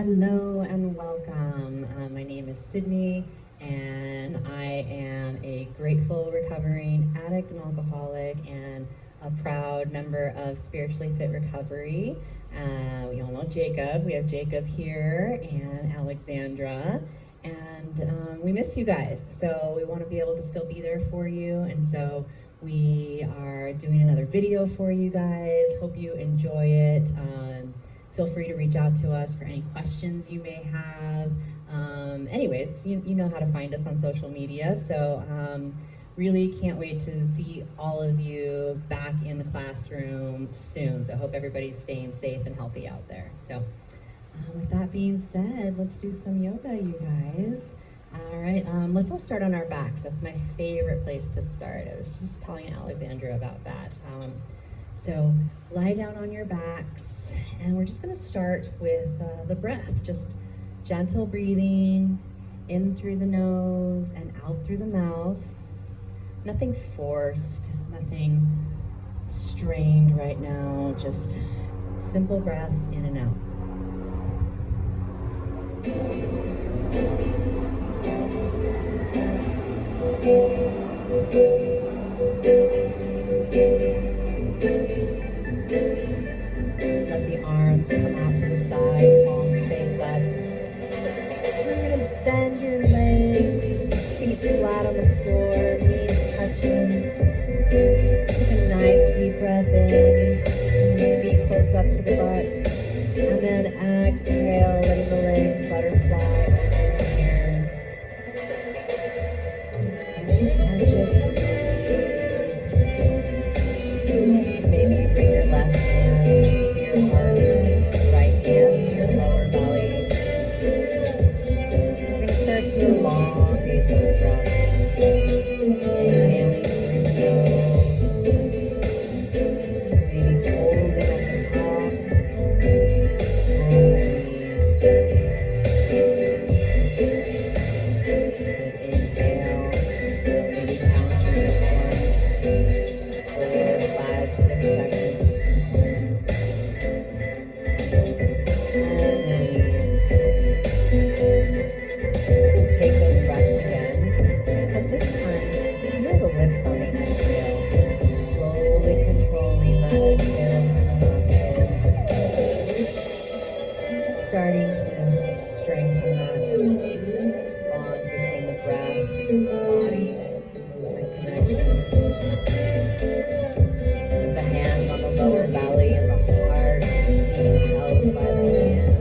Hello and welcome. My name is Cydne, and I am a grateful recovering addict and alcoholic and a proud member of Spiritually Fit Recovery. We all know Jacob. We have Jacob here and Alexandra, and we miss you guys. So we want to be able to still be there for you, and so we are doing another video for you guys. Hope you enjoy it. Feel free to reach out to us for any questions you may have. Anyways, you know how to find us on social media, so really can't wait to see all of you back in the classroom soon. So I hope everybody's staying safe and healthy out there. So with that being said, let's do some yoga, you guys. All right, let's all start on our backs. That's my favorite place to start. I was just telling Alexandra about that. So lie down on your backs, and we're just gonna start with the breath, just gentle breathing in through the nose and out through the mouth. Nothing forced, nothing strained right now, just simple breaths in and out. Let the arms come out to the side, palms face up. You're going to bend your legs, feet flat on the floor, knees touching. Take a nice deep breath in, and feet close up to the butt. And then exhale, letting the legs butterfly over here. And just maybe bring your left hand to your heart, right hand to your lower belly. We're going to start to elongate those breaths. Inhaling through the nose. Maybe holding at the top. And release. Good inhale. Maybe counting this one. 4, 5, 6 seconds. And release. Take those breaths again. But this time, seal the lips on the exhale. Slowly controlling that exhale from the nostrils. Starting to strengthen that bond between the breath, the body, and connection. With the hands on the lower belly and the heart being held by the hand.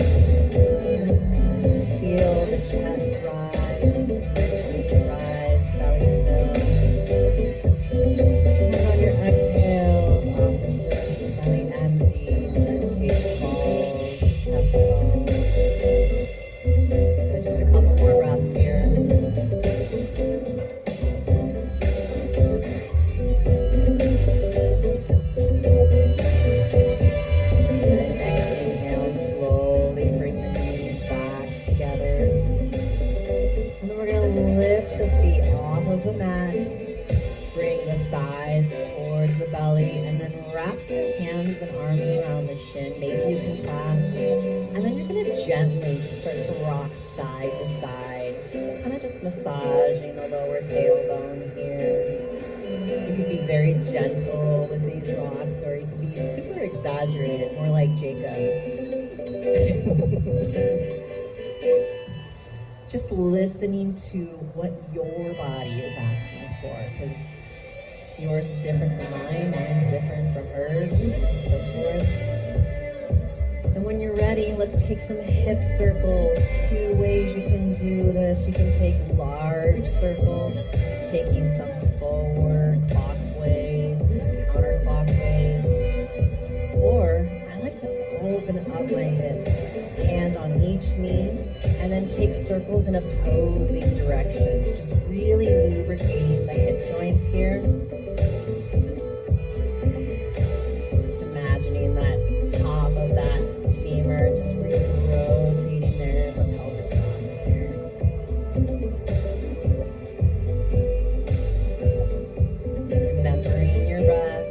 Feel the chest rise, belly rise, belly fill. And on your exhales, opposite, belly empty, page falls, chest falls. So just a couple more breaths here. And next inhale, slowly bring the knees back together. And then we're going to lift the feet off of the mat. Bring the thighs towards the belly, and then wrap your hands and arms around the shin. Maybe you can clasp. And then you're going to gently just start to rock side to side. Kind of just massaging the lower tailbone here. You can be very gentle with these rocks, or you can be super exaggerated, more like Jacob. Just listening to what your body is asking for, because yours is different from mine, mine's different from hers, and so forth. And when you're ready, let's take some hip circles. 2 ways you can do this. You can take large circles, taking some forward, clockwise, counterclockwise. Or I like to open up my hips, hand on each knee, and then take circles in opposing directions. Just really lubricating the hip joints here. Just imagining that top of that femur just really rotating there, the pelvic socket there. Remembering your breath.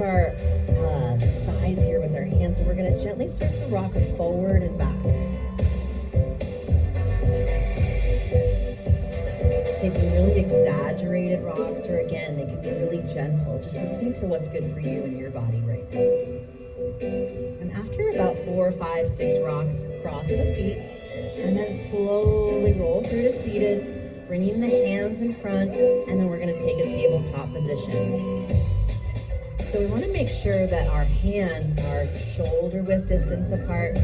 of our thighs here with our hands, and we're going to gently start to rock forward and back. Taking really exaggerated rocks, or again, they can be really gentle, just listening to what's good for you and your body right now. And after about 4, 5, 6 rocks, cross the feet, and then slowly roll through to seated, bringing the hands in front, and then we're going to take a tabletop position. So we want to make sure that our hands are shoulder width distance apart,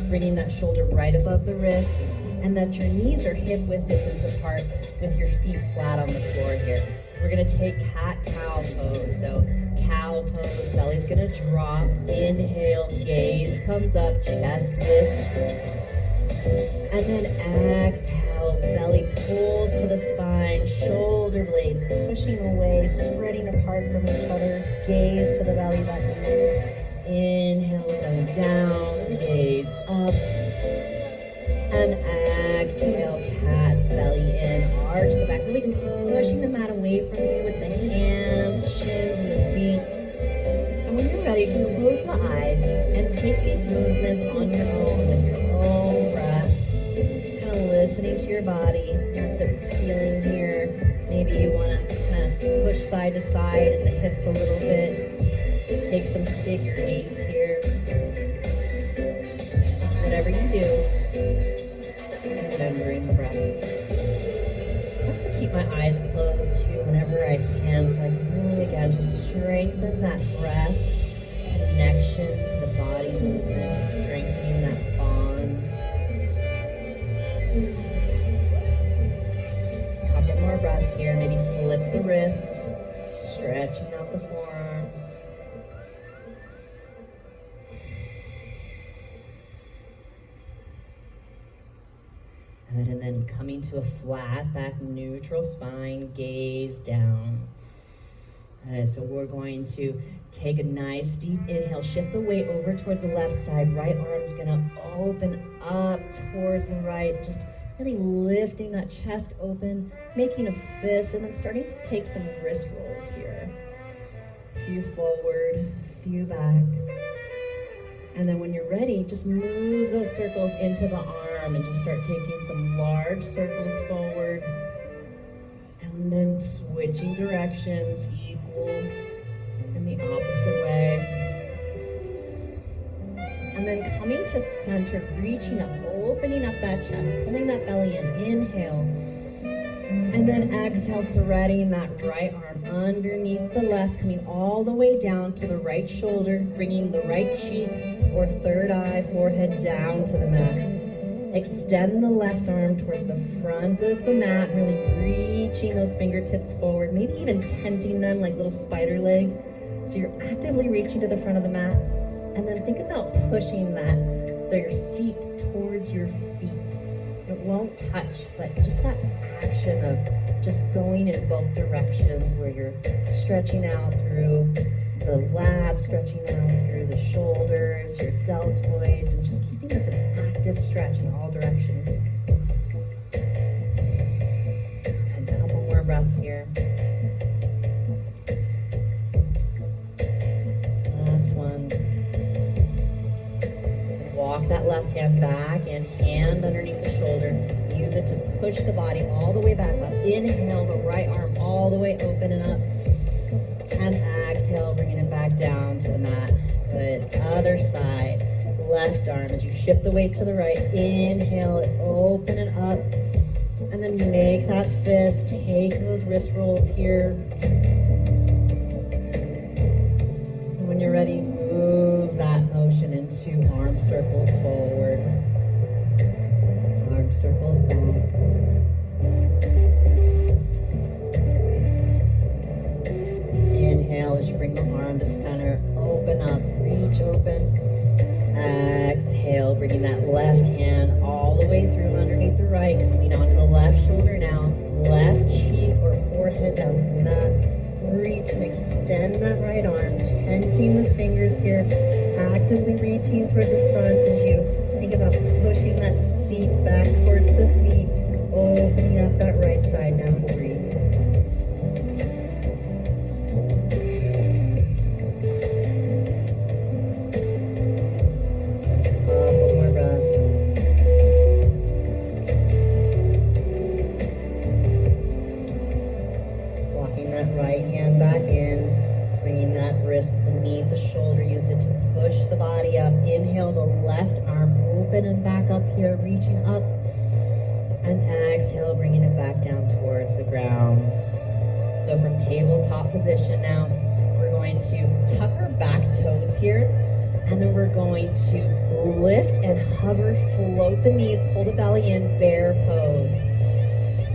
bringing that shoulder right above the wrist, and that your knees are hip width distance apart with your feet flat on the floor here. We're going to take cat-cow pose. So cow pose, belly's going to drop, inhale, gaze comes up, chest lifts, and then exhale, belly pulls to the spine, shoulder blades pushing away, spreading apart from each other, gaze to the belly button. Inhale, belly down, gaze up, and exhale, cat, belly in, arch the back, really pushing the mat away from you with the hands, shins, and the feet. And when you're ready, just close the eyes and take these movements on your own with your own breath. Just kind of listening to your body. What's it feeling here? Maybe you want to kind of push side to side and the hips a little bit. Take some figure eights here. Just whatever you do. Remembering the breath. I have to keep my eyes closed too whenever I can, so I can really again just strengthen that breath, connection to the body movement, strengthening that bond. A couple more breaths here. Maybe flip the wrist, stretching out the forearms. Good, and then coming to a flat back, neutral spine, gaze down. So we're going to take a nice deep inhale, shift the weight over towards the left side, right arm's gonna open up towards the right, just really lifting that chest open, making a fist, and then starting to take some wrist rolls here. A few forward, a few back. And then when you're ready, just move those circles into the arm and just start taking some large circles forward. And then switching directions, equal in the opposite way. And then coming to center, reaching up, opening up that chest, pulling that belly in, inhale. And then exhale, threading that right arm underneath the left, coming all the way down to the right shoulder, bringing the right cheek or third eye, forehead down to the mat. Extend the left arm towards the front of the mat, really reaching those fingertips forward, maybe even tenting them like little spider legs. So you're actively reaching to the front of the mat. And then think about pushing your seat towards your feet. It won't touch, but just that action of just going in both directions where you're stretching out through the lats, stretching out through the shoulders, your deltoids, and just keeping this an active stretch in all directions. And a couple more breaths here. Last one. Walk that left hand back and hand underneath the shoulder. Use it to push the body all the way back up. Inhale, the right arm all the way open and up. And exhale, bringing it back down to the mat. Good. Other side. Left arm as you shift the weight to the right. Inhale it, open it up. And then make that fist. Take those wrist rolls here. And when you're ready, move that motion into arm circles forward. Arm circles back. Inhale as you bring the arm to center. Open up, reach open. Exhale, bringing that left hand all the way through underneath the right, coming onto the left shoulder now. Left cheek or forehead down to the mat. Reach and extend that right arm, tenting the fingers here, actively reaching towards the front as you think about pushing that seat back towards the feet, opening up that right side now. Breathe. body up. Inhale the left arm open and back up here, reaching up. And exhale, bringing it back down towards the ground. So from tabletop position now, we're going to tuck our back toes here, and then we're going to lift and hover, float the knees, pull the belly in, bear pose.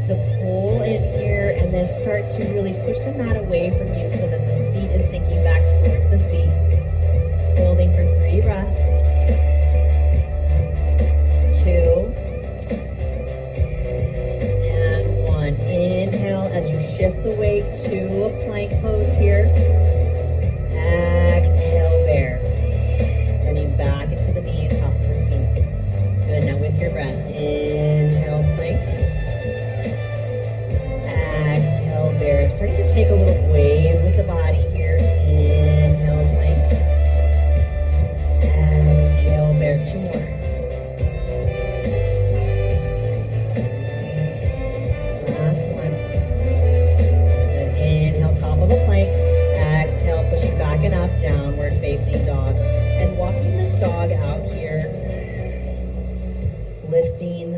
So pull in here and then start to really push the mat away from you so that the seat is sinking back towards the feet. Holding for 3 breaths. 2. And 1. Inhale as you shift the weight to a plank pose here. Exhale, bear. Turning back into the knees, tops of the feet. Good, now with your breath. Inhale, plank. Exhale, bear. Starting to take a little wave with the body here. Inhale, plank. Exhale, bear. 2 more. Last one. Good. Inhale, top of a plank. Exhale, pushing back and up, downward facing dog. And walking this dog out here. Lifting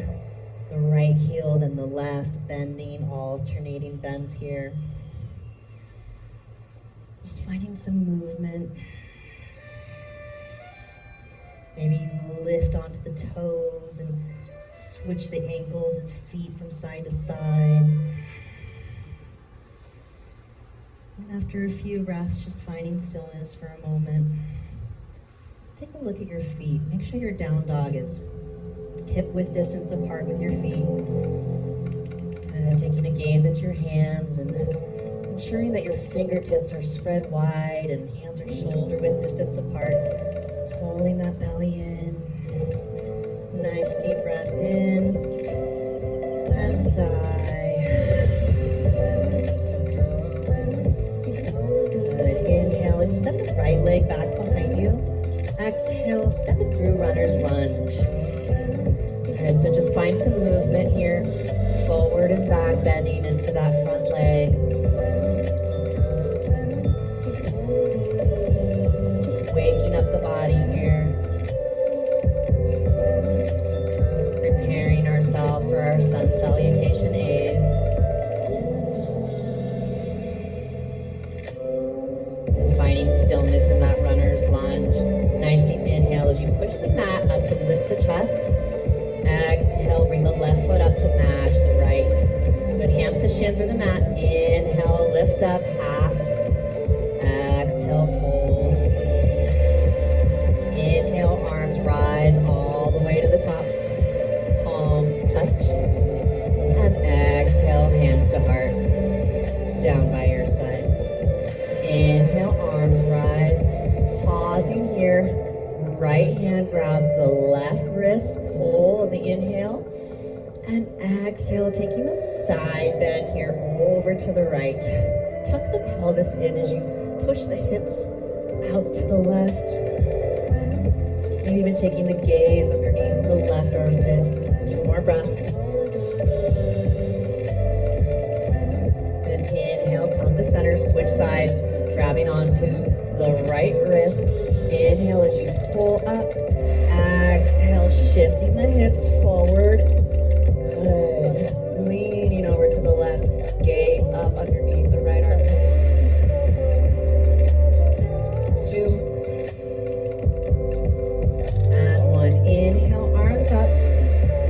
the right heel, then the left, bending, alternating bends here. Just finding some movement. Maybe lift onto the toes and switch the ankles and feet from side to side. And after a few breaths, just finding stillness for a moment. Take a look at your feet. Make sure your down dog is hip-width distance apart with your feet. Taking a gaze at your hands and ensuring that your fingertips are spread wide and hands are shoulder-width distance apart. Holding that belly in. Nice deep breath in and sigh. Good. Inhale, extend the right leg back behind you. Exhale, step it through runner's lunge. Good, so just find some movement here. Forward and back, bending into that front leg. Just waking up the body here. Preparing ourselves for our sun salutation A's. And finding stillness in that runner's lunge. Nice deep inhale as you push the mat up to lift the chest. Exhale, bring the left foot up to match the right. Good, hands to shins or the mat. Inhale, lift up, half. Exhale, fold. Inhale, arms rise all the way to the top. Palms touch. And exhale, hands to heart. Down by your side. Inhale, arms rise. Pausing here. Right hand grabs the left wrist, pull on the inhale, and exhale, taking a side bend here over to the right. Tuck the pelvis in as you push the hips out to the left. Maybe even taking the gaze underneath the left armpit. 2 more breaths. Then inhale, come to center, switch sides, grabbing onto the right wrist. Inhale as you pull up. Exhale, shifting the hips forward. Good. Leaning over to the left. Gaze up underneath the right armpit. 2. And 1. Inhale, arms up.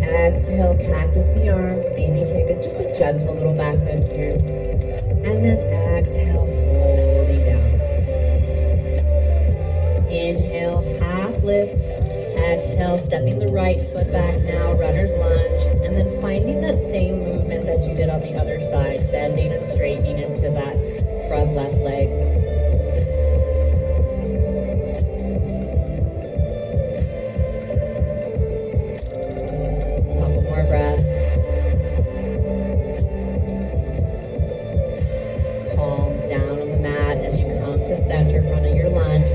Exhale, cactus the arms. Maybe take just a gentle little back bend here. And then exhale, folding down. Inhale, half lift. Exhale, stepping the right foot back now, runner's lunge. And then finding that same movement that you did on the other side, bending and straightening into that front left leg. Couple more breaths. Palms down on the mat as you come to center, front of your lunge.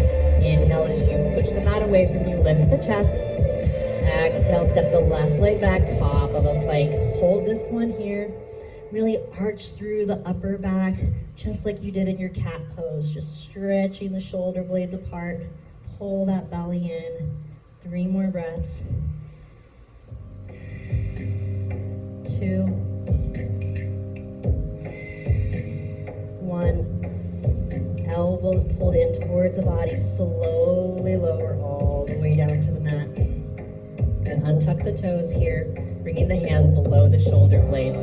Inhale as you push the mat away from you, lift the chest. Exhale, step the left leg back, top of a plank. Hold this one here. Really arch through the upper back, just like you did in your cat pose. Just stretching the shoulder blades apart, pull that belly in. 3 more breaths. 2, 1. Elbows pulled in towards the body. Slowly lower all the way down to the mat. And untuck the toes here, bringing the hands below the shoulder blades.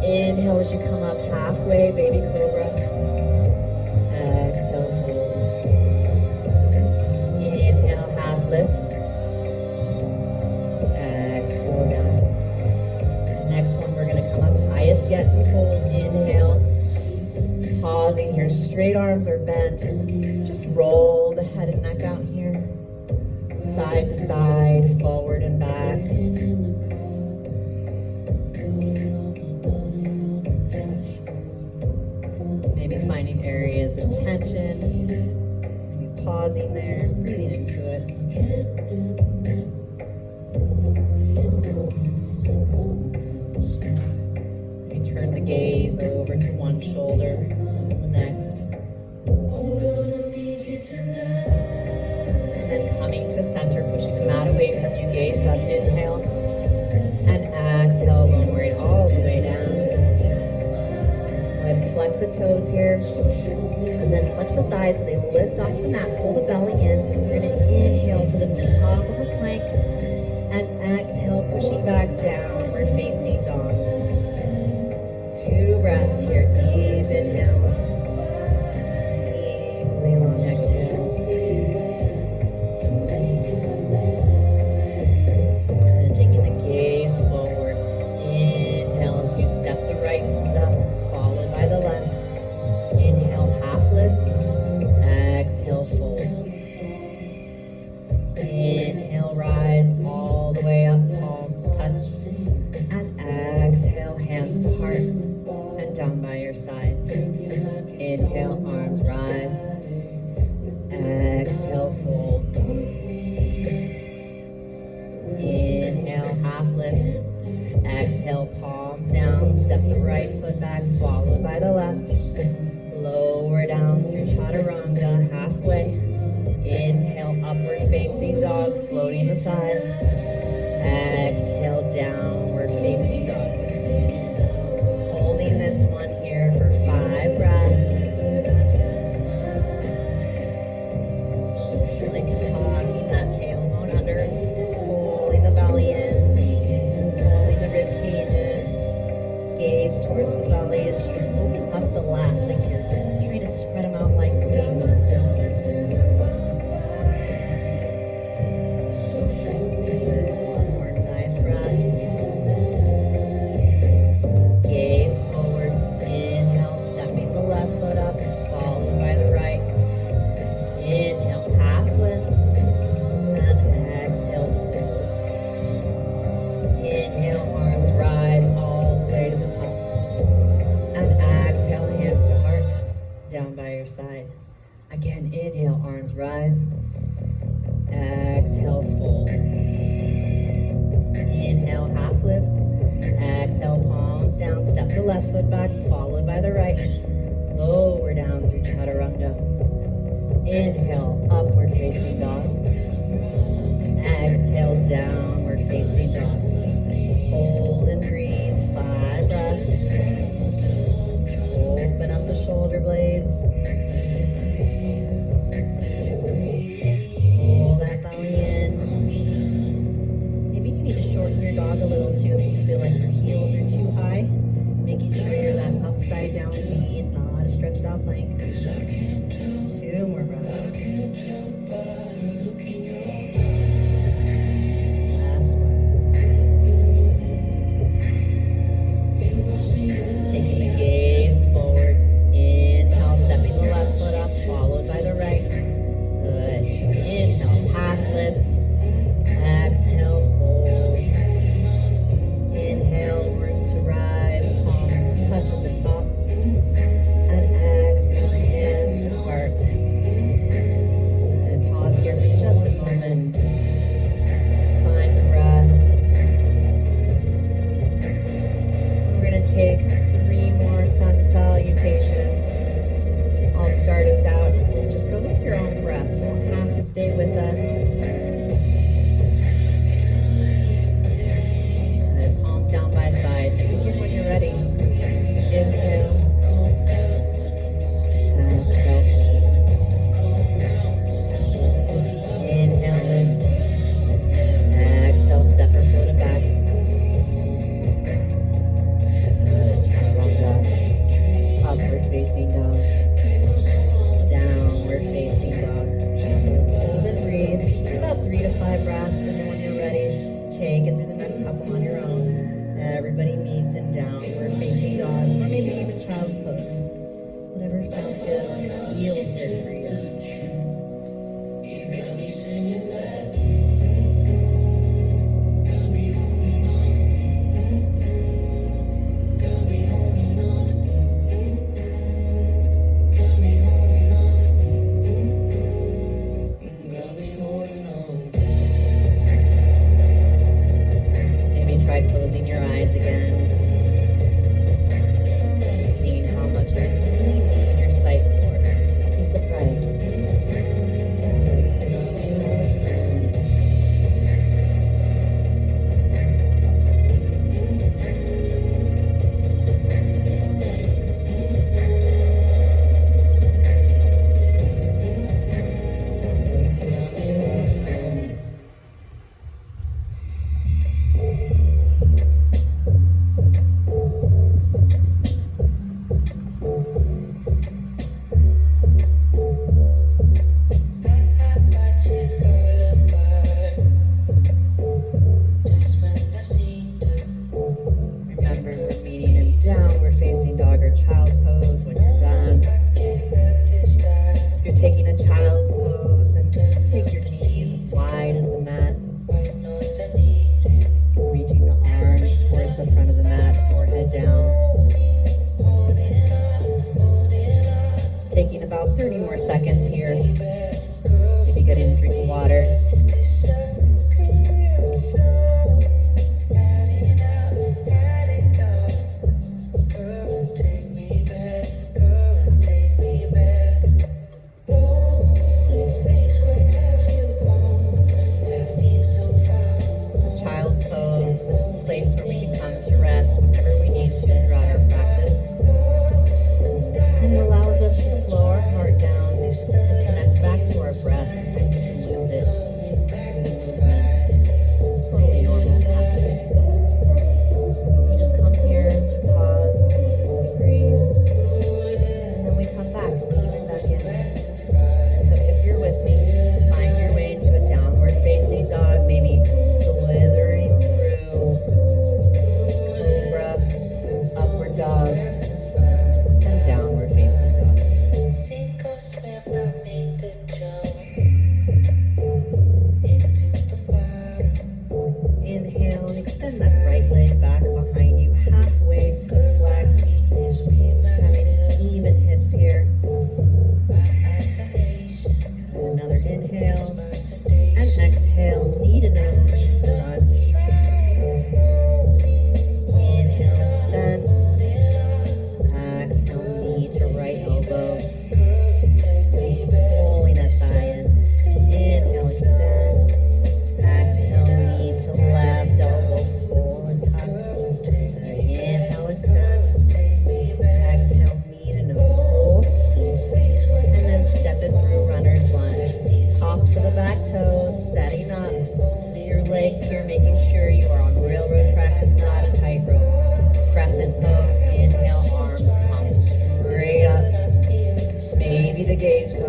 Inhale as you come up halfway, baby cobra. Exhale, fold. Inhale, half lift. Exhale, down. And next one, we're gonna come up highest yet and hold. Inhale. Pausing here, straight arms are bent. Just roll the head and neck out here. Side to side, forward and back. Maybe finding areas of tension. Maybe pausing there, breathing into it. Maybe turn the gaze over to one shoulder and the next. And then coming to center, pushing the mat away from you, gaze up, inhale. And exhale, lowering all the way down. Go ahead and flex the toes here. And then flex the thighs so they lift off the mat. Pull the belly in. We're going to inhale to the top of a plank. And exhale, pushing back down. We're facing dog. 2 breaths here. Deep inhales. Deeply long exhales. And taking the gaze forward. Inhale as you step the right foot up, followed by the left. Inhale, half lift. Exhale, fold. Inhale, rise all the way up, palms touch. And exhale, hands to heart and down by your side. Inhale, arms rise. Exhale, fold. Inhale, half lift. Exhale, palms down. Step the right foot back, followed by the left. Lower down through chaturanga, halfway. Inhale, upward facing dog, floating the thighs. Exhale, downward facing dog. Holding this one here for 5 breaths. Really tucking that tailbone under, pulling the belly in, pulling the rib cage in. Gaze towards the belly as you open up the lats, like you're trying to spread them out like wings. One more nice breath.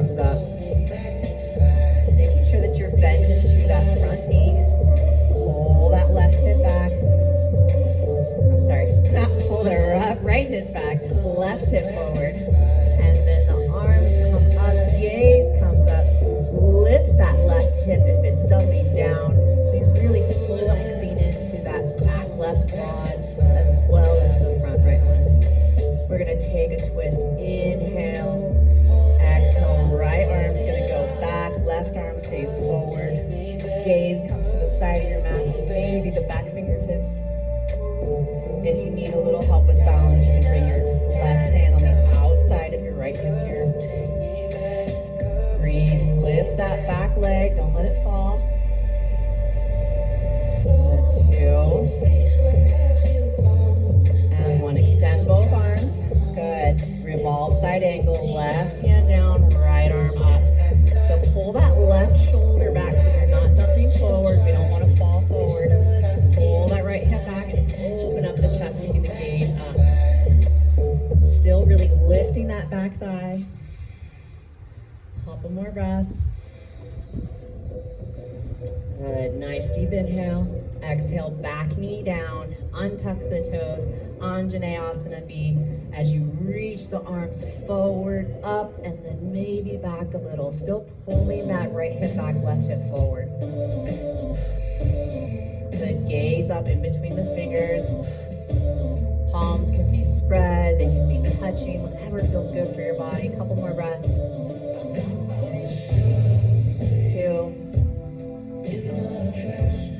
comes up. Making sure that you're bent into that front knee. Pull that left hip back. I'm sorry, pull the right hip back, left hip forward. And then the arms come up, gaze comes up. Lift that left hip if it's dumping down. So you're really flexing into that back left quad as well as the front right one. We're gonna take a twist. Inhale. Exhale, right arm's gonna go back, left arm stays forward. Gaze comes to the side of your mat, maybe the back fingertips. If you need a little help with balance, you can bring your left hand on the outside of your right hip here. Breathe, lift that back leg, don't let it fall. 2. And 1, extend both arms. Good. Revolve side angle, left hand down, right arm up. So pull that left shoulder back so you're not dumping forward. We don't want to fall forward. Pull that right hip back and open up the chest, taking the gaze up. Still really lifting that back thigh. Couple more breaths. Good. Nice deep inhale. Exhale, back knee down. Untuck the toes. Anjaneyasana B. As you reach the arms forward, up, and then maybe back a little. Still pulling that right hip back, left hip forward. Good. Gaze up in between the fingers. Palms can be spread. They can be touching. Whatever feels good for your body. Couple more breaths. 2.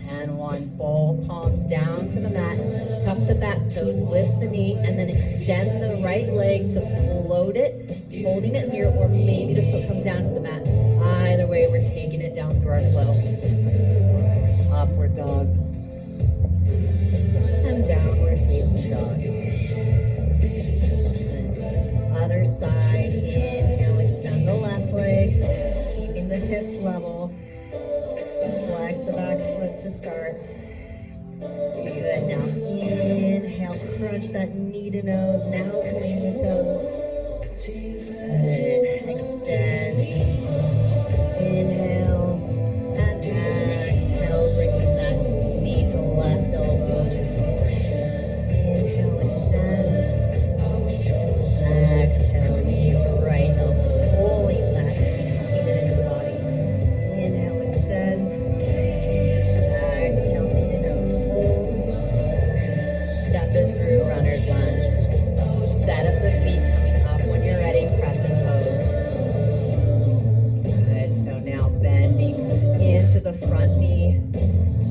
And 1. Both palms down to the mat. Tuck the back toes, lift the knee, and then extend the right leg to float it, holding it here, or maybe the foot comes down to the mat. Either way, we're taking it down through our flow. Upward dog. And downward facing dog. Other side, inhale, extend the left leg, keeping the hips level. Flex the back foot to start. Good. Now inhale, crunch that knee to nose. Now point the toes. Good. Extending. Inhale and exhale, bringing that knee to left elbow. Inhale, extend. Exhale, knee to right elbow. Pulling that, tucking it in your body. Inhale, extend. Exhale, knee to nose. Hold. Step it through, runner's lunge. Set up the feet, coming up when you're ready. Crescent pose. Good. So now bending into the front knee.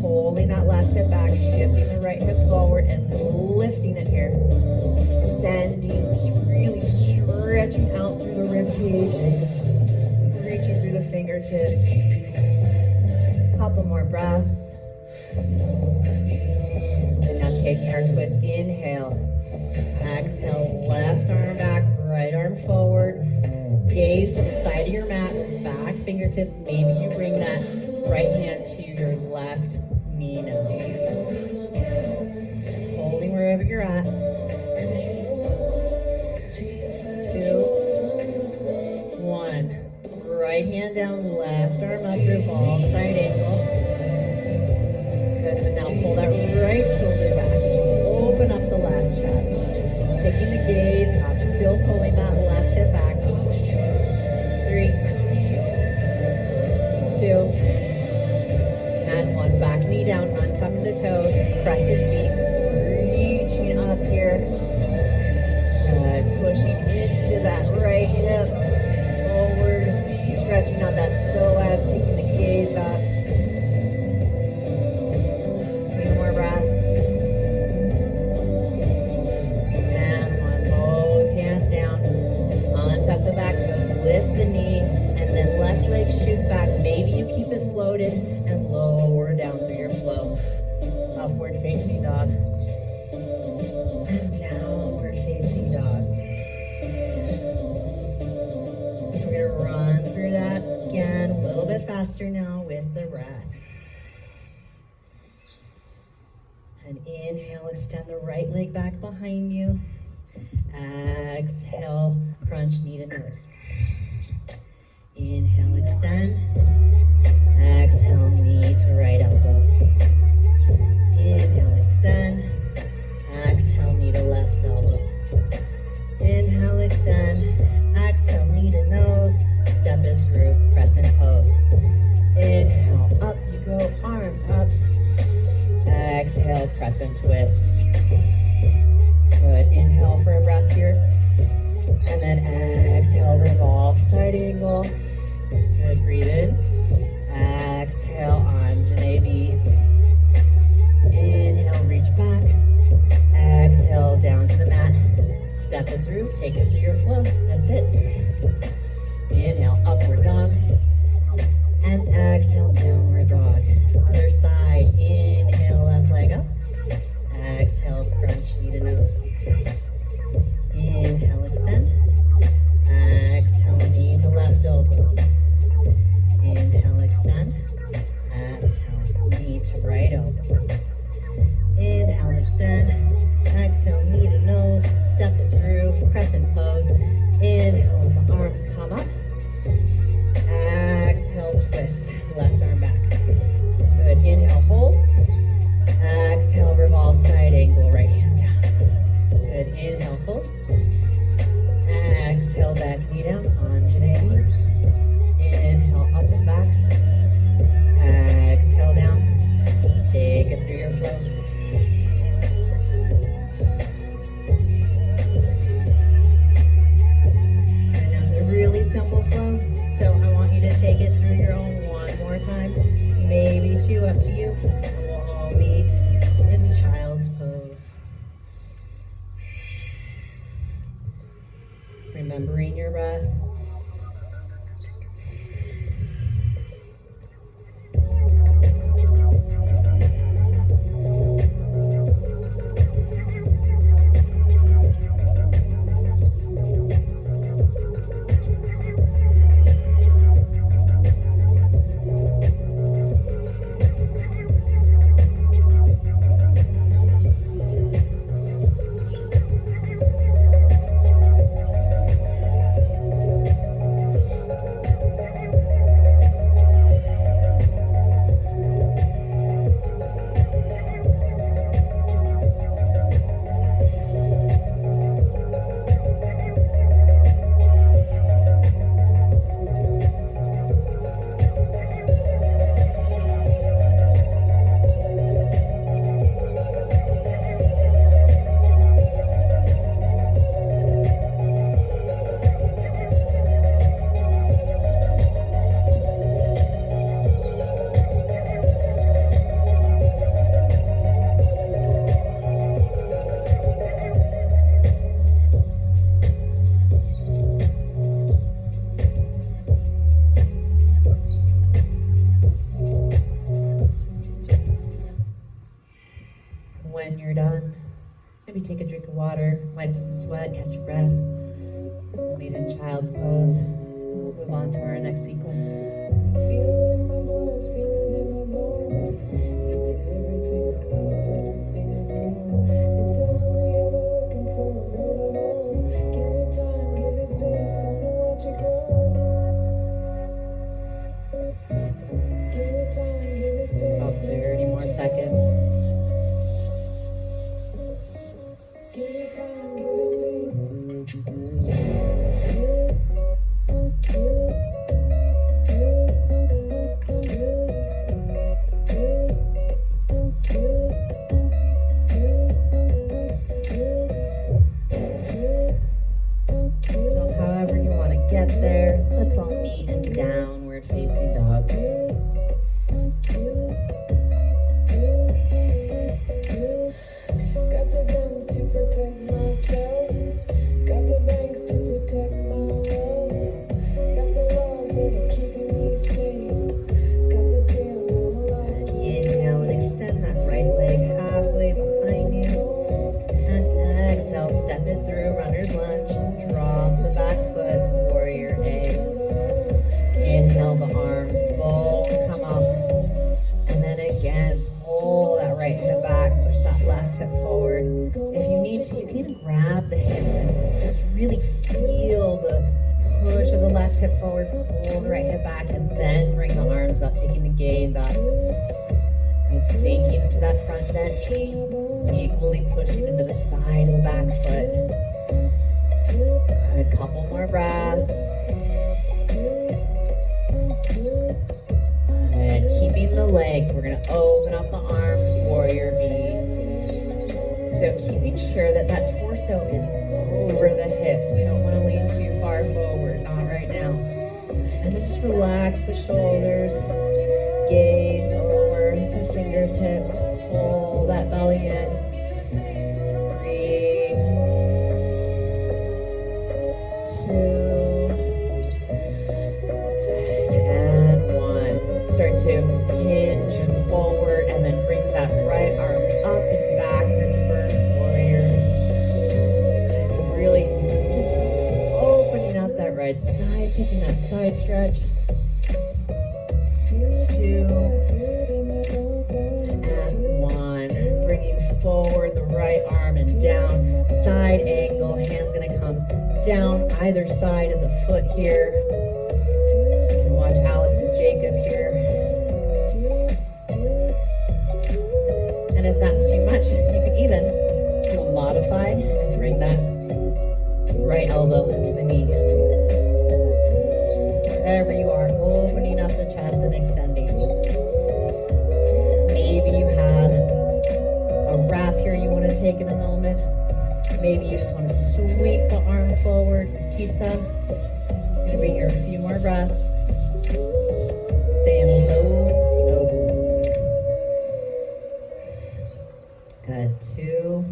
Holding that left hip back. Shifting the right hip forward and lifting it here. Extending. Just really stretching out through the rib cage. Reaching through the fingertips. Couple more breaths. And now taking our twist. Inhale. Exhale. Left arm back. Right arm forward. Gaze to the side of your mat. Back fingertips. Maybe you bring that right hand to your left knee now. Holding wherever you're at. 2. 1. Right hand down. Left arm up. Revolve. Side angle. Good. So now pull that right shoulder back. Open up the left chest. Taking the gaze up. Still pulling that left hip back. 3. 2. And 1. Back knee down. Untuck the toes. Crescent feet. Reaching up here. Good. Pushing into that right hip. Forward. Stretching out that psoas. Taking the gaze up. 2 more breaths. And 1. Both hands down. Untuck the back toes. Lift the knee. And then left leg shoots back. Maybe you keep it floated and lower down through your flow. Upward facing dog. And downward facing dog. We're going to run through that again a little bit faster now with the breath. And inhale, extend the right leg back behind you. Exhale, crunch knee to nose. Inhale, extend. Exhale, knee to right elbow. Inhale, extend. Exhale, knee to left elbow. Inhale, extend. Exhale, knee to nose. Step it through, crescent pose. Inhale, up you go, arms up. Exhale, crescent twist. Good, inhale for a breath here. And then exhale, revolve, side angle. Good, breathe in. Exhale, Anjanevi. Inhale, reach back. Exhale, down to the mat. Step it through, take it through your flow. That's it. Inhale, upward dog. And exhale, downward dog. Other side, inhale, left leg up. Exhale, crunch, knee to nose. Inhale, extend. Exhale, knee to left elbow. Inhale, extend. Exhale, knee to right elbow. Inhale, extend. Exhale, knee to nose. Step it through, crescent pose. Inhale as the arms come up. Exhale, twist, left arm back. Good, inhale, hold. Exhale, revolve, side angle, right hand down. Good, inhale, hold. Exhale, back knee down, Anjanevi. Inhale, up and back. Exhale, down. Take it through your flow. And that's a really simple flow, so I want you to take it through your own one more time. Maybe two, up to you. And we'll all meet in child's pose. Remembering your breath. When you're done, maybe take a drink of water, wipe some sweat, catch your breath. We'll meet in child's pose. We'll move on to our next sequence. Feel it in my blood, feel it in my bones. It's everything I love, everything I know. It's a hungry ever looking for a road to hold. Give it time, give it space, gonna watch it grow. Give it time, give it space. About 30 more seconds. Give it time, give it space. So however you want to get there, let's all meet in downward facing dog. Got the guns to protect myself. Got the banks to protect my wealth. Got the laws that are keeping me safe. Got the jails on the lock. Inhale and extend that right leg halfway behind you. And exhale, step it through, runner's lunge. Drop the back foot, warrior A. Inhale, the arms both come up. And then again, pull that right hip back, push that left hip forward. If you need to, you can even grab the hips and just really feel the push of the left hip forward, pull the sinking into that front bend knee, equally pushing into the side of the back foot. Good, couple more breaths. And keeping the legs, we're gonna open up the arms, warrior V. So keeping sure that that torso is over the hips. We don't wanna lean too far forward, not right now. And then just relax the shoulders, gaze over the fingertips, pull that belly in. Breathe. 2 and 1. Start to hinge and forward, and then bring that right arm up and back, reverse warrior. So really just opening up that right side, taking that side stretch. 2 and 1. Bringing forward the right arm and down. Side angle, hands gonna come down either side of the foot here. You can watch Alex and Jacob here. And if that's too much, you can even do a modified and bring that right elbow into the knee. Wherever you are, opening up the chest and extending. Maybe you have a wrap here you want to take in a moment. Maybe you just want to sweep the arm forward, Tita. You're gonna be here a few more breaths. Staying low and slow. Good, 2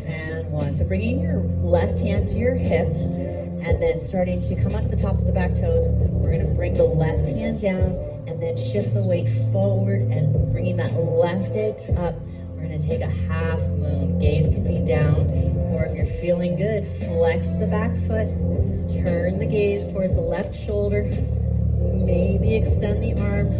and 1. So bringing your left hand to your hip, and then starting to come up to the tops of the back toes. We're gonna bring the left hand down, and then shift the weight forward, and bringing that left edge up. We're gonna take a half moon. Gaze can be down, or if you're feeling good, flex the back foot, turn the gaze towards the left shoulder, maybe extend the arm.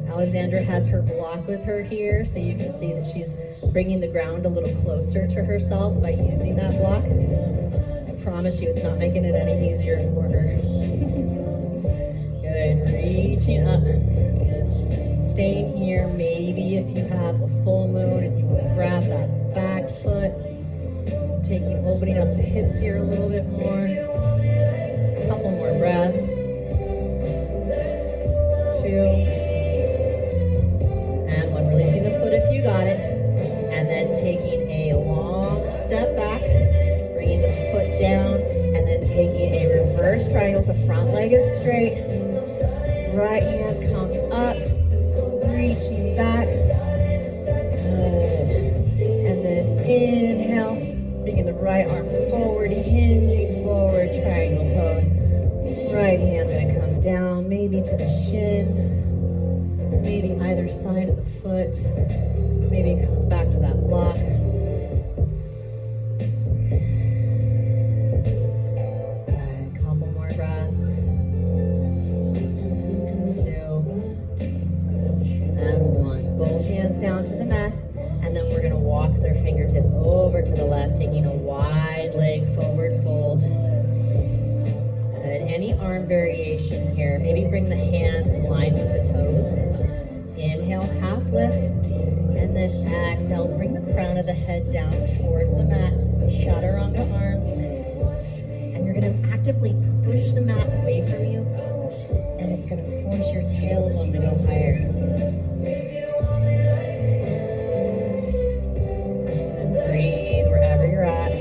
Alexandra has her block with her here, so you can see that she's bringing the ground a little closer to herself by using that block. I promise you it's not making it any easier for her. Good, reaching up. Staying here, maybe if you have a full moon and you want to grab that back foot, opening up the hips here a little bit more. A couple more breaths. 2 and 1. Releasing the foot if you got it, and then taking a long step back, bringing the foot down, and then taking a reverse triangle. So front leg is straight, right hand comes up, reaching back, good, and then inhale, bringing the right arm forward, hinging forward, triangle pose. Right hand's gonna come down, maybe to the shin, maybe either side of the foot, maybe it comes back to that block. Good, couple more breaths. 2 and 1. Both hands down to the mat, and then we're gonna walk their fingertips over to the left, taking a wide leg forward fold. Good. Any arm variation here. Maybe bring the hands in line with the toes. Inhale, half lift, and then exhale, bring the crown of the head down towards the mat, chaturanga arms, and you're gonna actively push the mat away from you, and it's gonna force your tailbone to go higher. And breathe wherever you're at. 2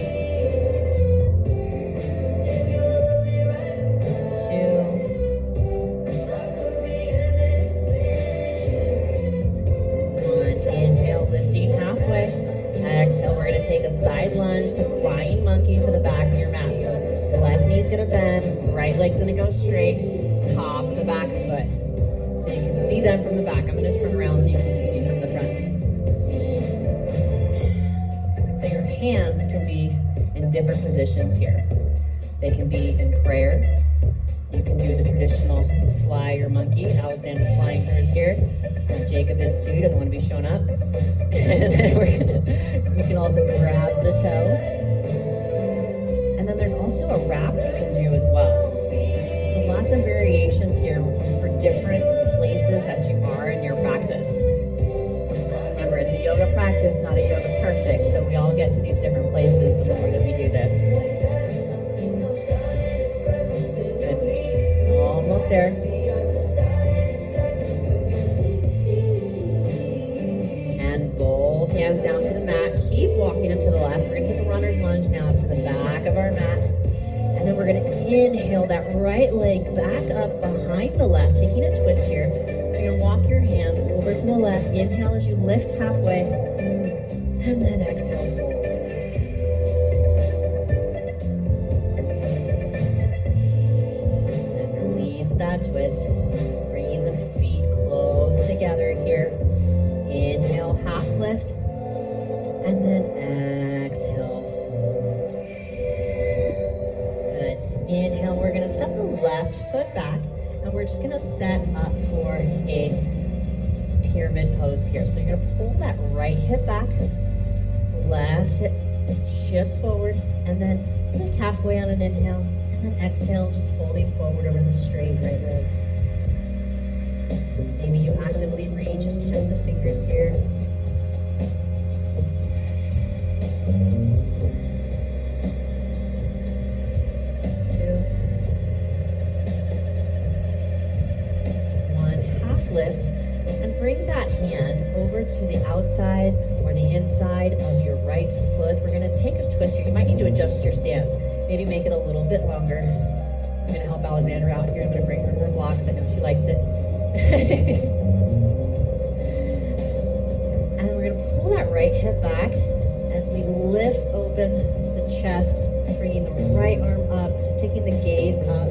lifting halfway. Exhale, we're going to take a side lunge to flying monkey to the back of your mat. So left knee's going to bend, right leg's going to go straight, top of the back foot. So you can see them from the back. I'm going to turn around so you can see me from the front. So your hands can be in different positions here. They can be in prayer. You can do the traditional fly or monkey. Alexander's flying hers here. Jacob is too, doesn't want to be shown up. And then you can also grab the toe. And then there's also a wrap you can do as well. So lots of variations here for different places that you are in your exhale, that right leg back up behind the left, taking a twist here. So you're gonna walk your hands over to the left. Inhale as you lift halfway, and then exhale, fold. And release that twist. Bringing the feet close together here. Inhale, half lift, and then exhale, fold. Good. Inhale, we're gonna step the left foot back, and we're just gonna set up for a pyramid pose here. So you're gonna pull that right hip back, left hip shifts forward, and then lift halfway on an inhale, and then exhale, just folding forward over the straight right leg. Maybe you actively reach and tend the fingers here. Two. One. Half lift. And bring that hand over to the outside or the inside of your right foot. We're going to take a twist here. You might need to adjust your stance. Maybe make it a little bit longer. I'm going to help Alexandra out here. I'm going to bring her blocks. I know she likes it. And we're going to pull that right hip back as we lift open the chest, bringing the right arm up, taking the gaze up.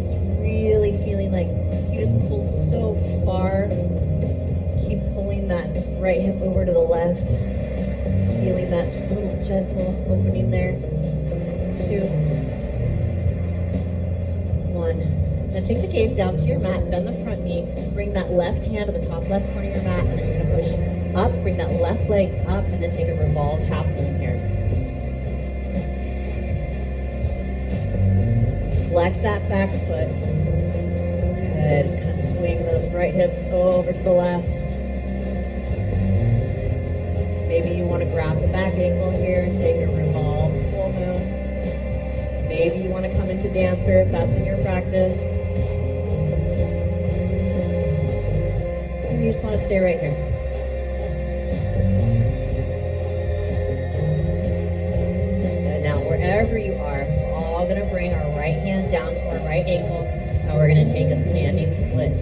Just really feeling like you just pulled so far. Keep pulling that right hip over to the left. Feeling that just a little gentle opening there. Two. One. Now take the gaze down to your mat, bend the front knee, bring that left hand to the top left corner of your mat, and then you're gonna push up, bring that left leg up, and then take a revolved half moon here. Flex that back foot. Good, kind of swing those right hips over to the left. Maybe you wanna grab the back ankle here and take a revolved full moon. Maybe you wanna come into dancer if that's in your practice. You just want to stay right here. And now wherever you are, we're all going to bring our right hand down to our right ankle, and we're going to take a standing split.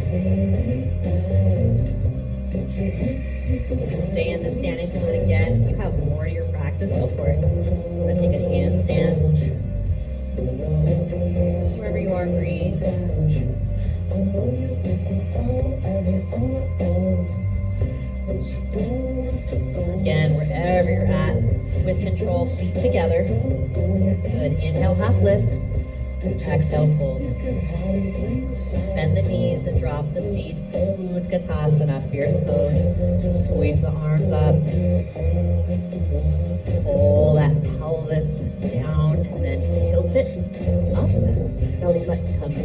You can stay in the standing split again. If you have more to your practice, go for it. I'm going to take a handstand. Just wherever you are, breathe. Again, wherever you're at, with control, feet together. Good. Inhale, half lift. Exhale, fold. Bend the knees and drop the seat. Utkatasana, fierce pose. Sweep the arms up. Pull that pelvis down and then tilt it up. Belly button comes in.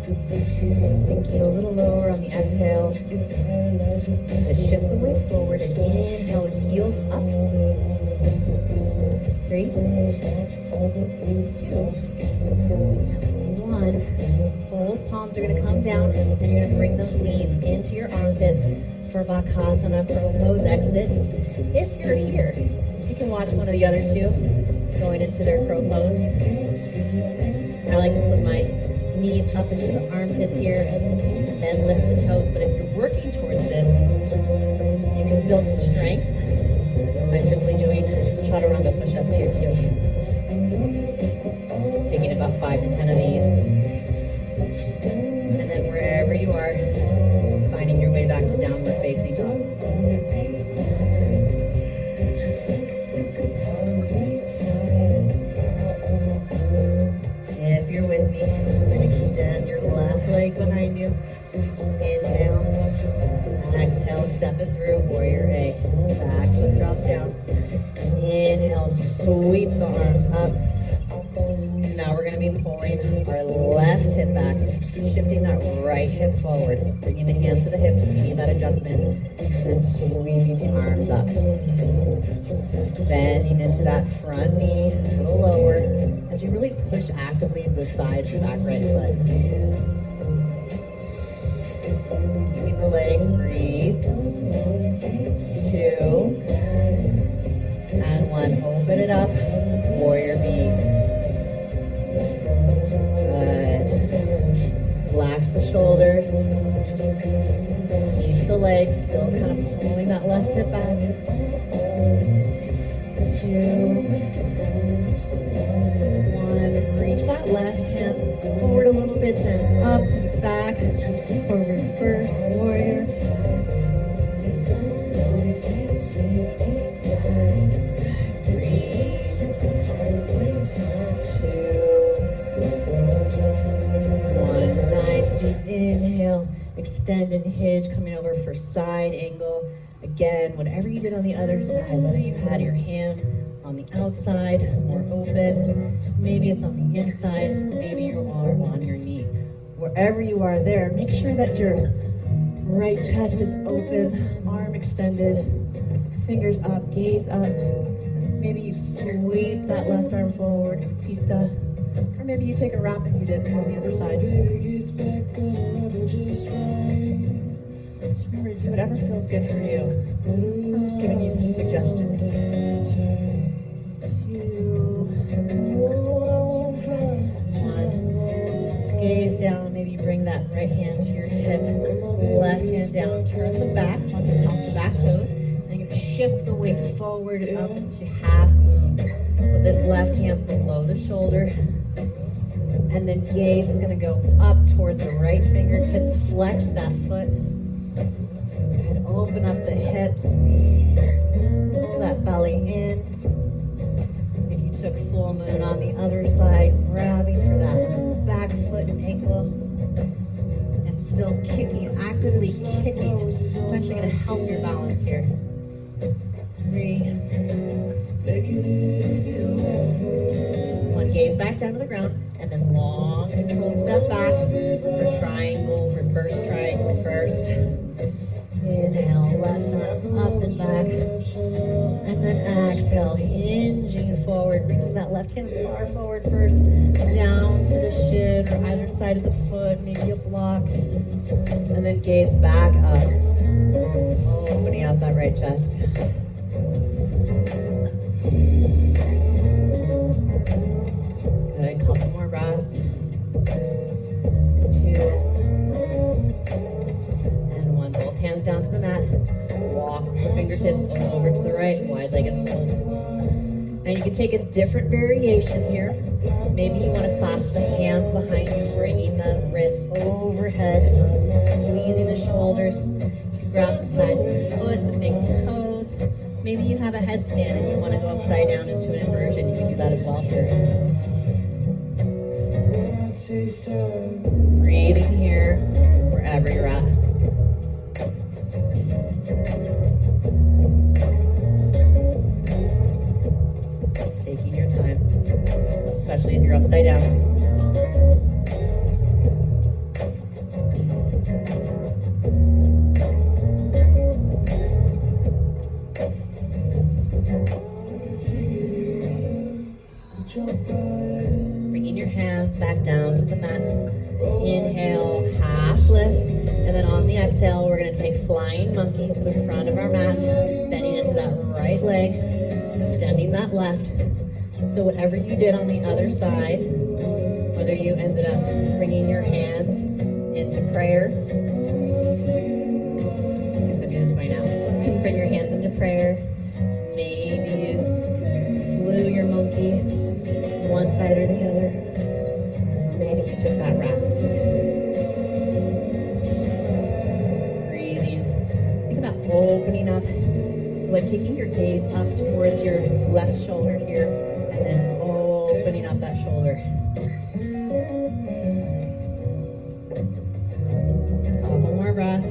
Sinking a little lower on the exhale. And shift the weight forward and inhale, heels up. 3, 2, 1. Both palms are going to come down and you're going to bring those knees into your armpits for Bakasana Pro Pose exit. If you're here, you can watch one of the other two going into their Pro Pose. I like to put my knees up into the armpits here and then lift the toes. But if you're working towards this, you can build strength by simply doing chaturanga push-ups here too. Taking about 5 to 10 of these. And then wherever you are, finding your way back to downward facing dog. If you're with me, extend your left leg behind you. Inhale. And exhale, step it through, warrior A. Back foot drops down. Inhale, sweep the arms up. Now we're going to be pulling our left hip back, shifting that right hip forward, bringing the hands to the hips if you need that adjustment, and sweeping the arms up. Bending into that front knee, a little lower, as you really push actively into the side of your back right foot. Keeping the legs, breathe. 2, and 1. Open it up, warrior B. flex the shoulders. Keep the legs still kind of pulling that left hip back. 2, 1, reach that left hand forward a little bit, then up, back, forward first, warrior. 1, nice deep inhale, extend and hinge, coming over for side angle. Again, whatever you did on the other side, whether you had your hand on the outside, more open, maybe it's on the inside, maybe you are on your knee. Wherever you are there, make sure that your right chest is open, arm extended, fingers up, gaze up. Maybe you sweep that left arm forward, utthita. Or maybe you take a wrap if you did on the other side. Just remember to do whatever feels good for you. I'm just giving you some suggestions. 2, 1. Gaze down, maybe bring that right hand to your hip, left hand down, turn the back onto the top of the back toes. And you're gonna shift the weight forward and up into half moon. So this left hand's below the shoulder. And then gaze is gonna go up towards the right fingertips, flex that foot. And open up the hips, pull that belly in. If you took full moon on the other side, grabbing for that back foot and ankle. And still kicking, actively kicking. It's actually gonna help your balance here. 3, 2, 1. Gaze back down to the ground. And then long controlled step back for triangle, reverse triangle first. Inhale, left arm up and back. And then exhale, hinging forward, bringing that left hand far forward first, down to the shin or either side of the foot, maybe a block. And then gaze back up, opening up that right chest. Good, couple more breaths. 2, and 1. Both hands down to the mat. Walk the fingertips over to the right, wide-legged fold. Now you can take a different variation here. Maybe you want to clasp the hands behind you, bringing the wrists overhead, squeezing the shoulders. Grab the sides of the foot, the big toes. Maybe you have a headstand and you want to go upside down into an inversion. You can do that as well here. Breathing here, wherever you're at. Taking your time, especially if you're upside down. Bringing your hands back down to the mat. Inhale, half lift. And then on the exhale, we're going to take flying monkey to the front of our mats, bending into that right leg, extending that left. So whatever you did on the other side, whether you ended up bringing your hands into prayer, I guess I'm doing this right now. You can bring your hands into prayer. Maybe you flew your monkey one side or the other. Maybe you took that wrap. Breathing. Think about opening up. So like taking your gaze up towards your left shoulder here, and then opening up that shoulder. Couple more breaths.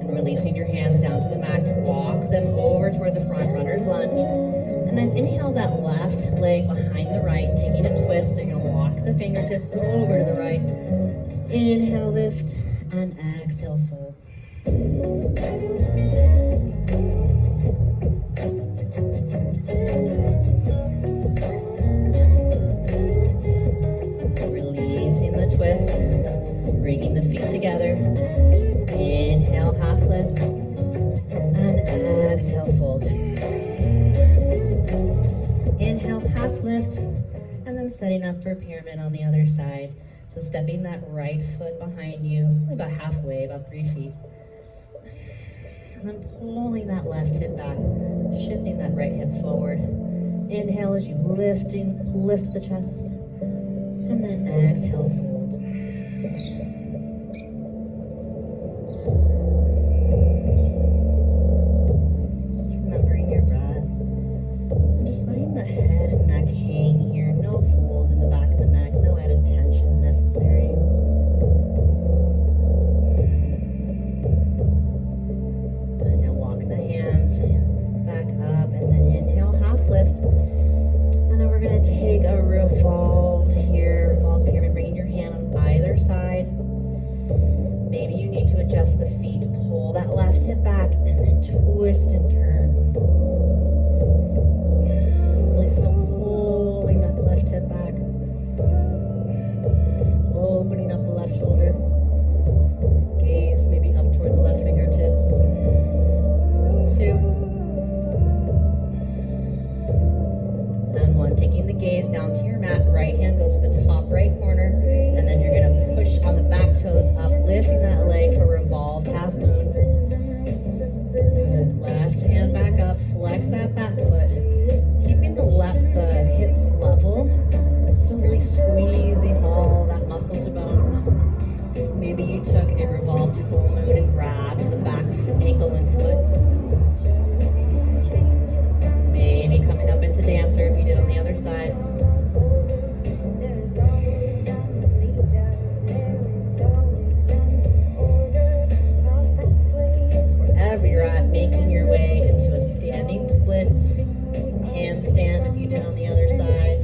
And releasing your hands down to the mat. Walk them over towards a front runner's lunge. And then inhale that left leg behind the right, taking a twist. So you're gonna walk the fingertips over to the right. Inhale, lift, and exhale, fold. Releasing the twist, bringing the feet together. Inhale, half lift, and exhale, fold. Inhale, half lift, and then setting setting up for pyramid on the other side. So stepping that right foot behind you, about halfway, about 3 feet. And then pulling that left hip back, shifting that right hip forward. Inhale as you lift the chest. And then exhale, fold. Just remembering your breath. And just letting the head and neck hang here. No folds in the back of the neck. No added tension necessary. And you'll walk the hands back up. And then inhale, half lift. And then we're going to take a revolve here. Revolve pyramid, bringing your hand on either side. Maybe you need to adjust the feet. Pull that left hip back and then twist and turn. Really so pulling that left hip back. Opening up the left shoulder. Gaze maybe up towards the left fingertips. 2. And 1. Taking the gaze down to your mat. Right hand goes to the top right corner. And then you're going to push on the back toes up, lifting that leg for revolve, half moon. Good. Left hand back up, flex that back foot. Keeping the hips level. So really squeezing all that muscle to bone. Maybe you took a revolve to full moon and grabbed the back ankle and foot. Maybe coming up into dancer if you did on the other side. Wherever you're at, making your way into a standing splits, handstand if you did on the other side.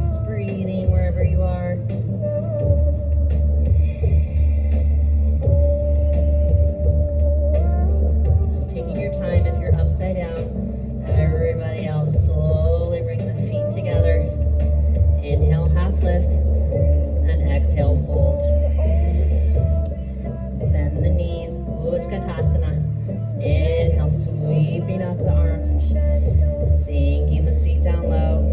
Just breathing wherever you are. Taking your time if you're upside down. Everybody else, slowly bring the feet together. Inhale, half lift, and exhale, fold. Bend the knees, Utkatasana. Inhale, sweeping up the arms, sinking the seat down low.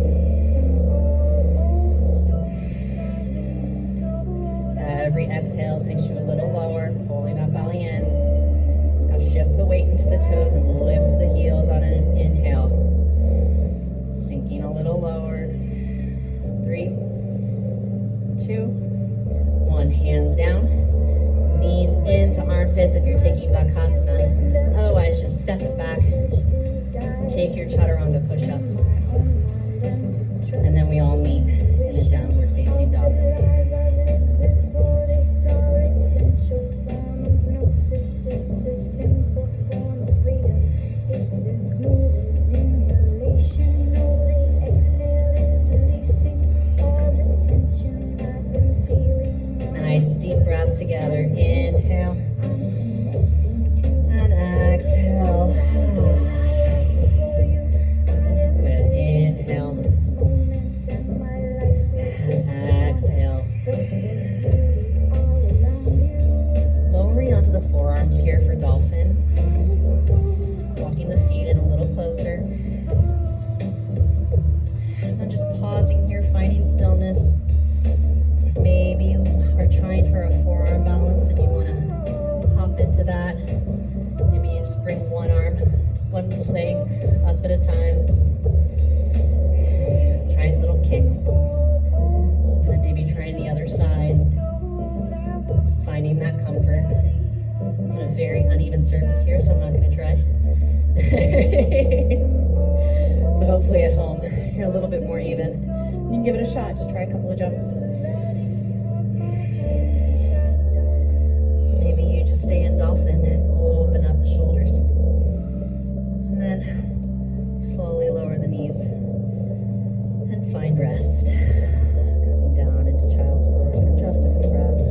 Every exhale sinks you a little lower, pulling that belly in. Now shift the weight into the toes and lift the heels on an inhale. Sinking a little lower. 3, 2, 1. Hands down. Knees into armpits if you're taking Bakasana. Otherwise, just step it back. Take your Chaturanga push-ups. And then we all meet in a downward facing dog. It's a simple form of freedom. It's as smooth as inhalation. All the exhale is releasing all the tension I've been feeling. Nice deep breath together. Inhale and exhale. Good. Inhale and exhale. Lowering onto the forearms here for dolphin. Walking the feet in a little closer. And then just pausing here, finding stillness. Maybe you are trying for a forearm balance and you want to hop into that. Maybe you just bring one leg up at a time. Trying little kicks. And then maybe trying the other side. Just finding that comfort. I'm on a very uneven surface here, so I'm not going to try. But hopefully at home, you're a little bit more even. You can give it a shot. Just try a couple of jumps. Maybe you just stay in dolphin and open up the shoulders. And then slowly lower the knees and find rest. Coming down into child's pose for just a few breaths.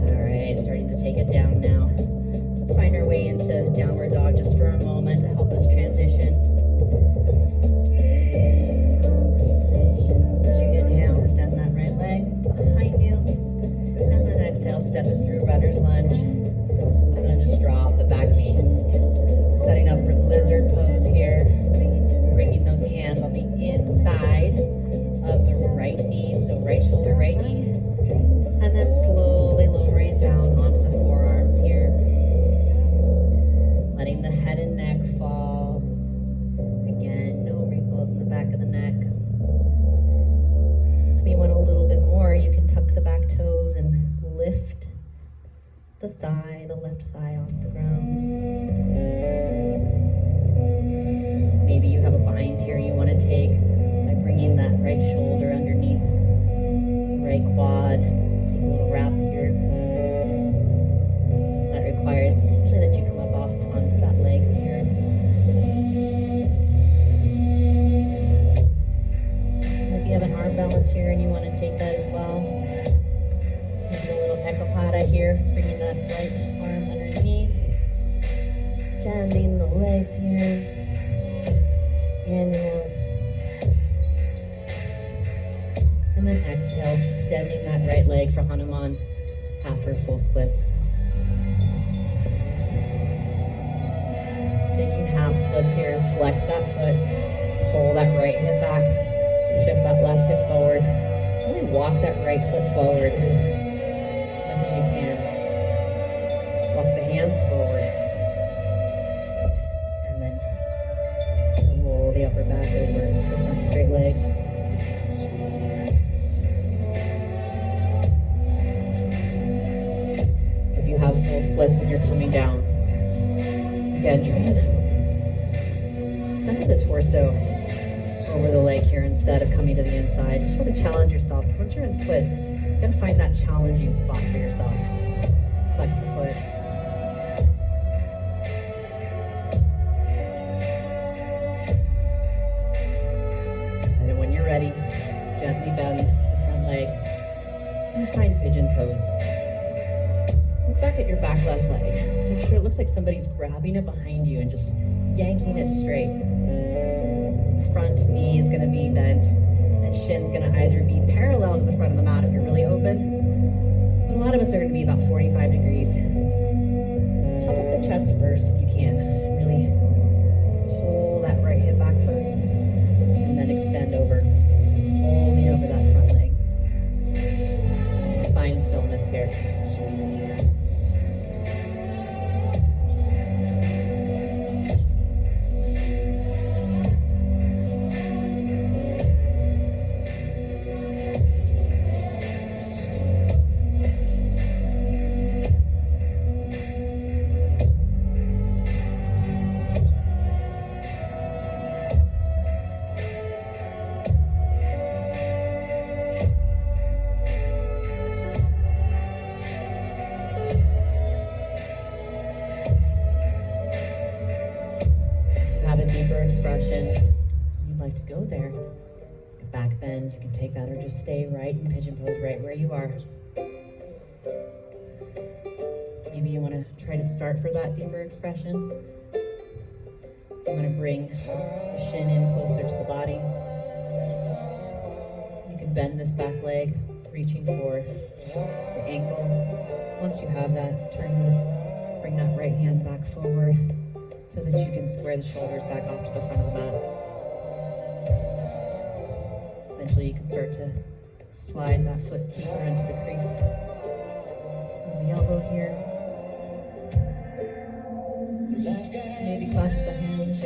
All right. the thigh, the left thigh off the ground. Maybe you have a bind here you want to take by bringing that right shoulder underneath the right quad. Take a little wrap here. That requires usually that you come up off onto that leg here. And if you have an arm balance here and you want to take that as well, maybe a little ekapada here, bringing that right arm underneath, extending the legs here, in and out. And then exhale, extending that right leg for Hanuman, half or full splits. Taking half splits here, flex that foot, pull that right hip back, shift that left hip forward. Really walk that right foot forward as much as you can. Walk the hands forward. And then roll the upper back over the front straight leg. If you have full splits when you're coming down, again, try to center the torso over the leg here instead of coming to the inside. Just want to challenge yourself, because once you're in splits, you're going to find that challenging spot for yourself. Flex the foot. And when you're ready, gently bend the front leg and find pigeon pose. Look back at your back left leg. Make sure it looks like somebody's grabbing it behind you and just yanking it straight. Front knee is going to be bent and shin's going to either be parallel to the front of the mat if you're really open, but a lot of us are going to be about 45 degrees. Puff up the chest first if you can. Really pull that right hip back first and then extend over, folding over that front leg. Spine stillness here. Expression, you'd like to go there, back bend, you can take that or just stay right in pigeon pose right where you are. Maybe you want to try to start for that deeper expression. You want to bring the shin in closer to the body. You can bend this back leg, reaching for the ankle. Once you have that, bring that right hand back forward, so that you can square the shoulders back off to the front of the mat. Eventually you can start to slide that foot deeper into the crease of the elbow here. Maybe clasp the hands.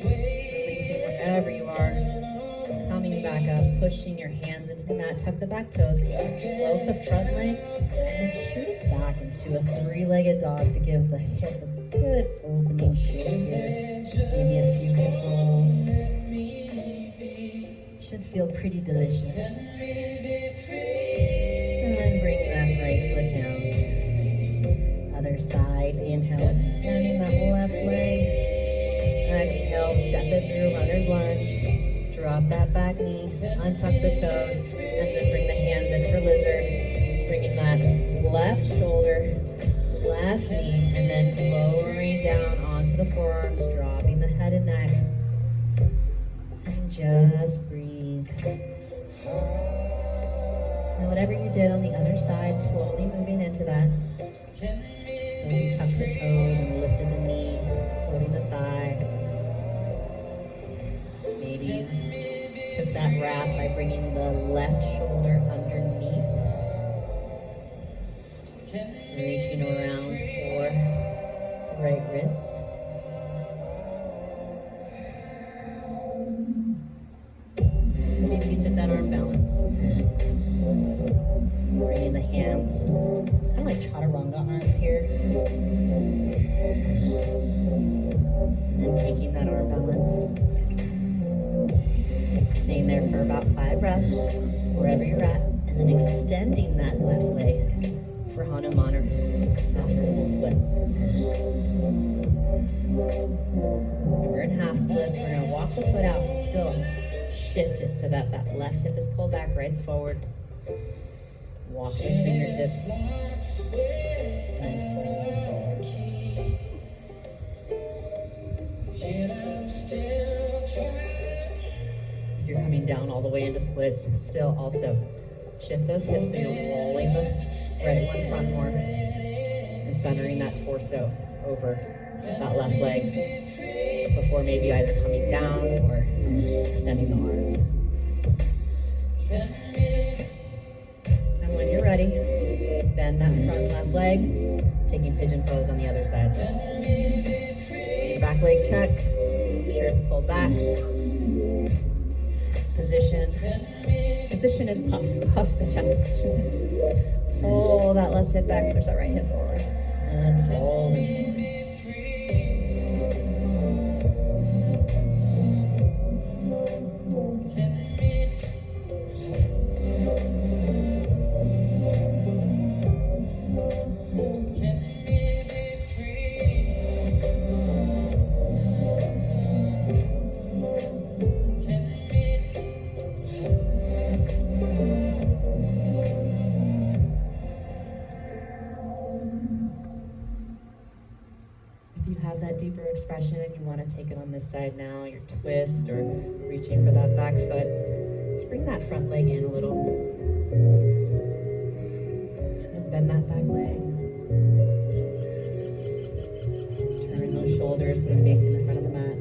Releasing wherever you are. Coming back up, pushing your hands into the mat, tuck the back toes, float the front leg, and then shoot it back into a three-legged dog to give the hip a good opening shape here. Maybe a few hip rolls. Should feel pretty delicious. And then bring that right foot down. Other side, inhale, extending that left leg. Exhale, step it through, runner's lunge. Drop that back knee, untuck the toes, and then bring the hands in for lizard. Bringing that left shoulder, left knee, and then lowering down onto the forearms, dropping the head and neck. And just breathe. And whatever you did on the other side, slowly moving into that. So if you tucked the toes and lifted the knee, floating the thigh. Maybe you took that wrap by bringing the left shoulder underneath, reaching around for the right wrist. Maybe you took that arm balance here. And then taking that arm balance. Staying there for about 5 breaths, wherever you're at. And then extending that left leg for Hanuman or after full splits. And we're in half splits. We're going to walk the foot out, but still shift it so that that left hip is pulled back, right's forward. Walk those fingertips. And fold forward. If you're coming down all the way into splits, still also shift those hips so you're rolling the right one front more and centering that torso over that left leg before maybe either coming down or extending the arms. And when you're ready, bend that front left leg, taking pigeon pose on the other side. Back leg check, shirts pulled back. Position and puff the chest. Pull that left hip back, push that right hip forward. And then fold and forward. Deeper expression and you want to take it on this side now, your twist or reaching for that back foot, just bring that front leg in a little and then bend that back leg, turn those shoulders so they're facing the front of the mat.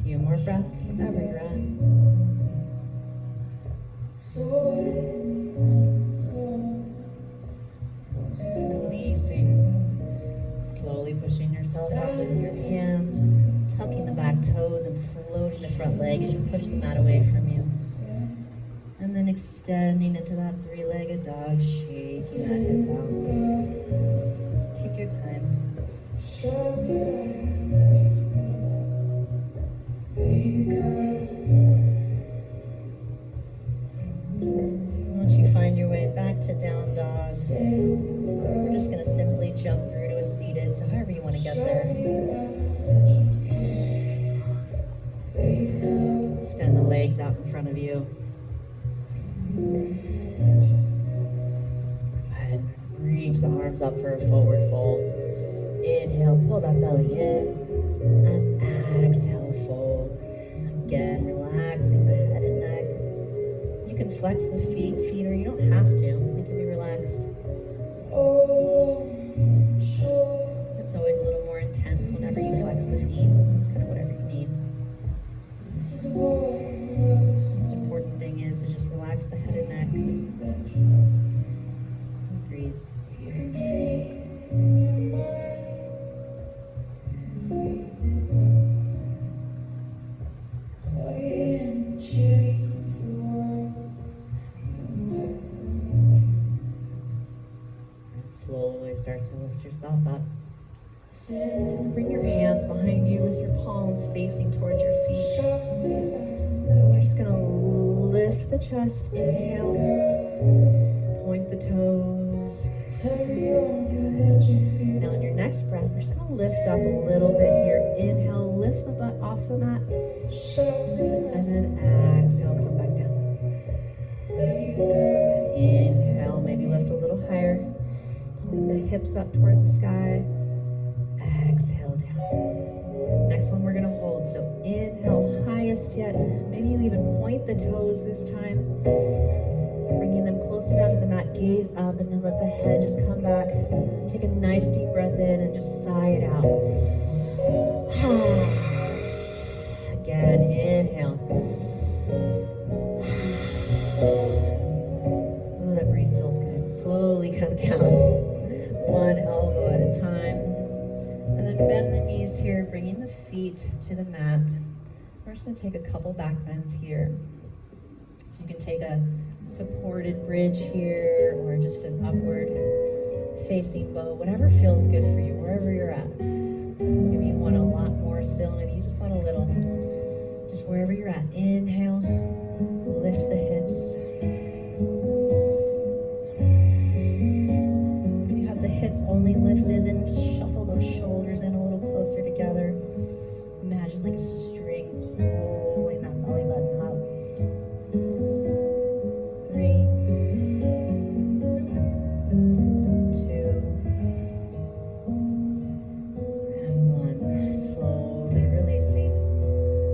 Few more breaths whenever you're at. Releasing. Slowly pushing yourself up with your hands, tucking the back toes and floating the front leg as you push the mat away from you. And then extending into that 3-legged dog, shaking that hip out. Take your time. Once you find your way back to down dog, we're just going to simply jump through to a seated, so however you want to get there. Extend the legs out in front of you. And reach the arms up for a forward fold. Inhale, pull that belly in. And exhale, fold. Again, relaxing the head and neck. You can flex the feet, or you don't have to. They can be relaxed. It's always a little more intense whenever you flex the feet. It's kind of whatever you need. The most important thing is to just relax the head and neck. And breathe. Slowly start to lift yourself up. Bring your hands behind you with your palms facing towards your feet. We're just going to lift the chest. Inhale. Point the toes. Now on your next breath, we're just going to lift up a little bit here. Inhale, lift the butt off the mat. And then exhale, come back down. Inhale, maybe lift a little higher. Pulling the hips up towards the sky. Exhale down. Next one we're going to hold. So inhale, highest yet. Maybe you even point the toes this time. Bringing them closer down to the mat. Gaze up and then let the head just come back. Take a nice deep breath in and just sigh it out. Again, inhale. Oh, that breeze feels good. Slowly come down. One elbow at a time. And then bend the knees here, bringing the feet to the mat. We're just gonna take a couple back bends here. So you can take a supported bridge here or just an upward facing bow, whatever feels good for you, wherever you're at. Maybe you want a lot more still, maybe you just want a little. Just wherever you're at. Inhale, lift the hips. If you have the hips only lifted, then just shuffle those shoulders in a little closer together. Imagine like a string pulling that belly button up. 3, 2, and 1. Slowly releasing.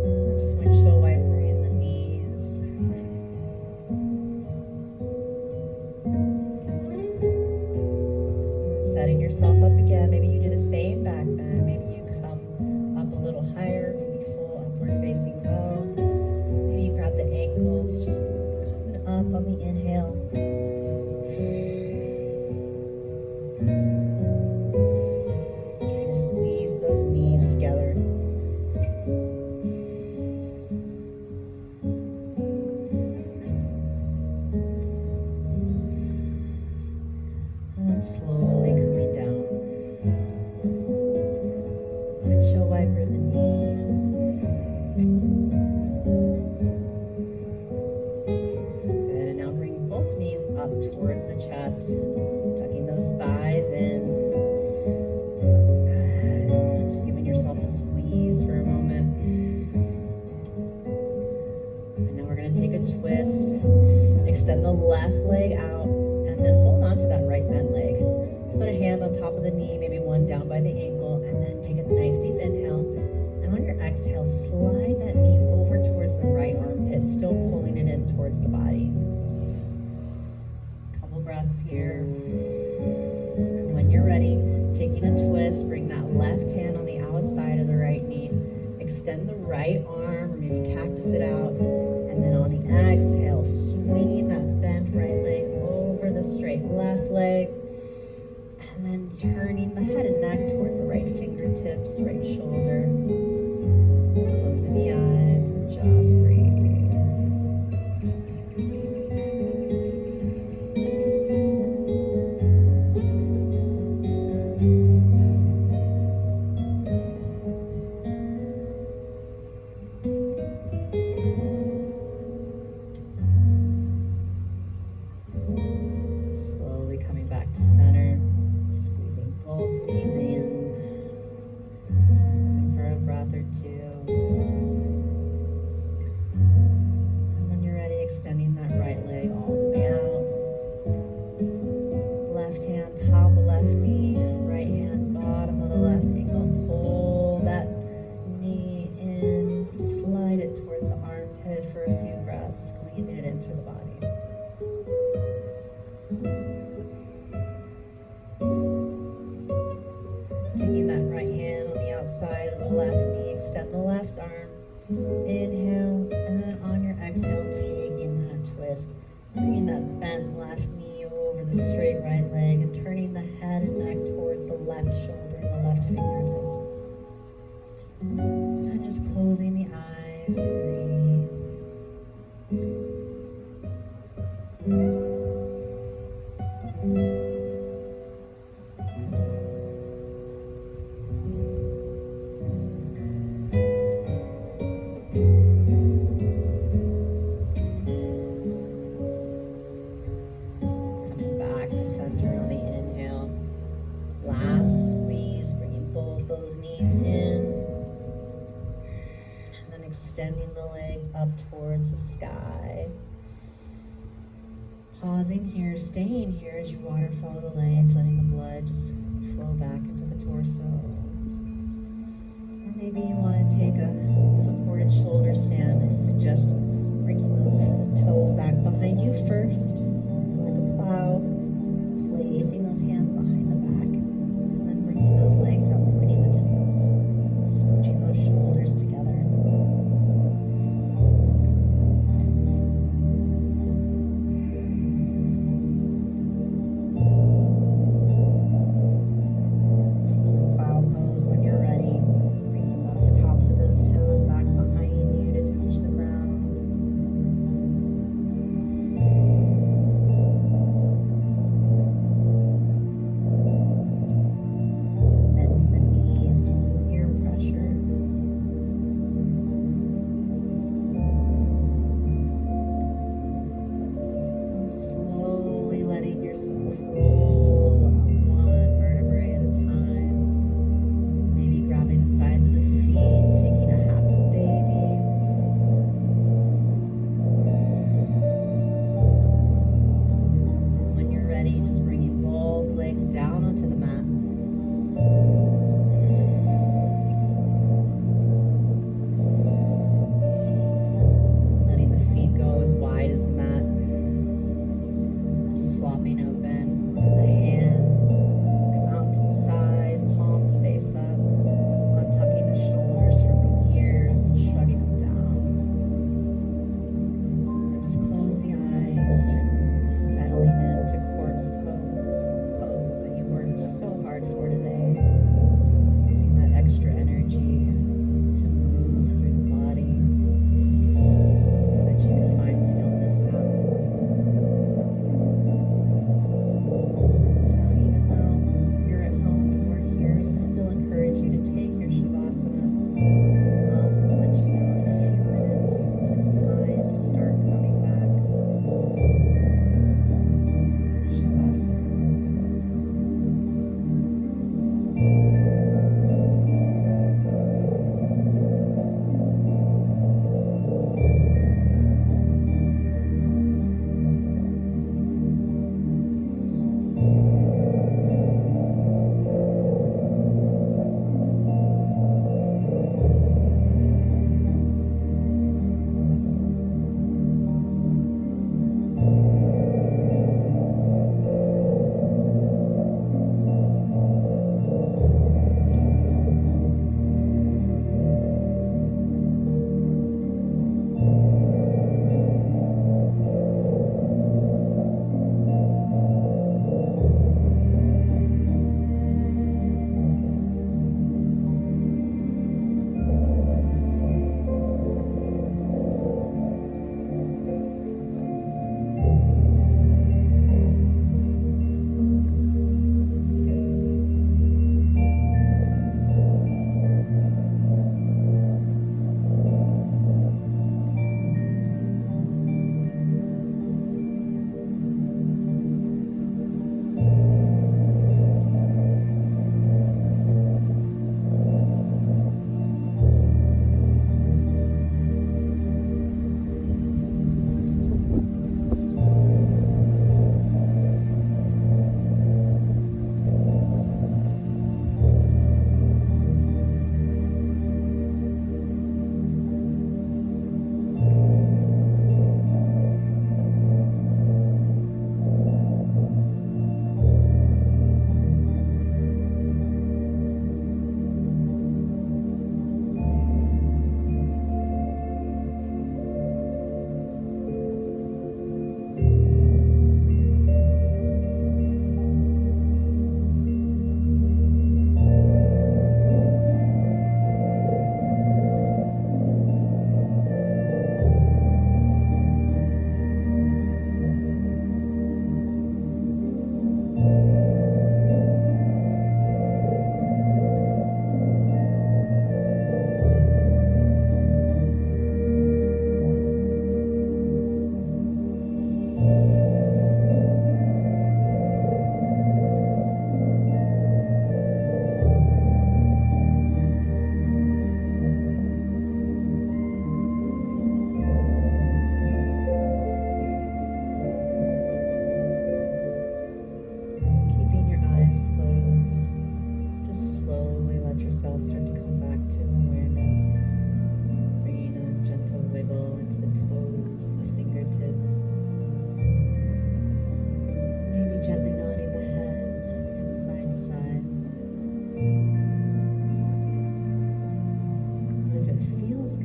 And just windshield wipering the knees. And setting yourself up again. Maybe you do the same back bend. Maybe you come up a little higher. Maybe full upward facing bow. Maybe you grab the ankles. Just coming up on the inhale. Trying to squeeze those knees together. And then slowly coming down. Windshield wiper the knees. Good, and now bring both knees up towards the chest, tucking those thighs in. Good. Just giving yourself a squeeze for a moment. And now we're going to take a twist. Extend the left leg out, and then hold on to that right bent leg. Put a hand on top of the knee, maybe one down by the ankle, and then take a nice deep inhale. And on your exhale, slide that knee over towards the right armpit, still pulling it in towards the body. Couple breaths here. And when you're ready, taking a twist, bring that left hand on the outside of the right knee. Extend the right arm, or maybe cactus it out. And then on the exhale, swinging that bent right leg over the straight left leg. And then turning the head and neck towards the right fingertips, right shoulder. Closing the eyes and just breathe. Slowly coming back to center, squeezing both knees in, pausing for a breath or two. And when you're ready, extending that right leg all the way out. Left hand, top of left knee, right hand, bottom of the left ankle. Pull that knee in, slide it towards the armpit for a few breaths, squeezing it into the body. Taking that right hand on the outside of the left knee, extend the left arm, inhale, and then on your exhale, taking that twist, bringing that bent left knee over the straight right leg and turning the head and neck towards the left shoulder and the left fingertips. And just closing the eyes and breathe. Coming back to center on the inhale. Last squeeze, bringing both those knees in. And then extending the legs up towards the sky. Pausing here, staying here as you waterfall the legs, letting the blood just flow back into the torso. Or maybe you want to take a supported shoulder stand. I suggest bringing those toes back behind you first, like a plow, placing those hands behind the back, and then bringing those legs up, pointing the toes, scooching those shoulders together. Taking plow pose when you're ready, bringing those top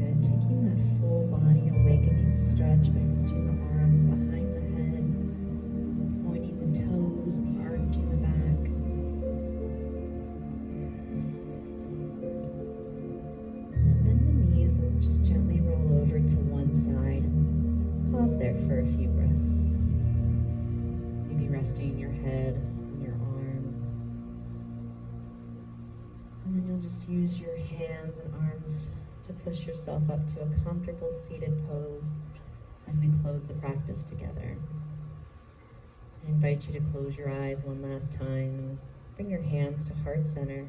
Good. Taking that full body awakening stretch by reaching the arms behind the head, pointing the toes, arching the back. And bend the knees and just gently roll over to one side. Pause there for a few breaths. Maybe resting your head on your arm. And then you'll just use your hands and arms to push yourself up to a comfortable seated pose as we close the practice together. I invite you to close your eyes one last time and bring your hands to heart center,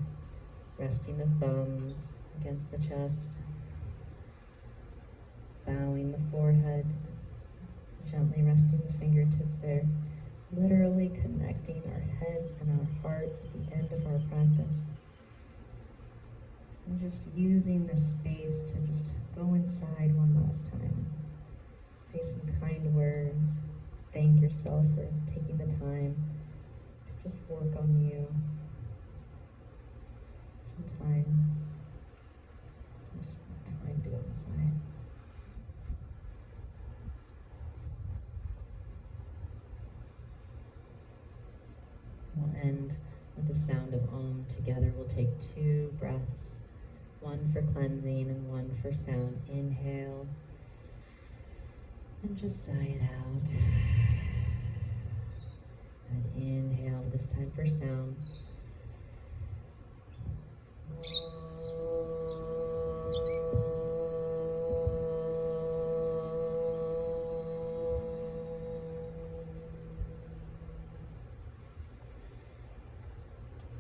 resting the thumbs against the chest, bowing the forehead, gently resting the fingertips there, literally connecting our heads and our hearts at the end of our practice. And just using this space to just go inside one last time. Say some kind words. Thank yourself for taking the time to just work on you. Some time to go inside. We'll end with the sound of Om. Together we'll take 2 breaths, one for cleansing and one for sound. Inhale, and just sigh it out. And inhale, this time for sound.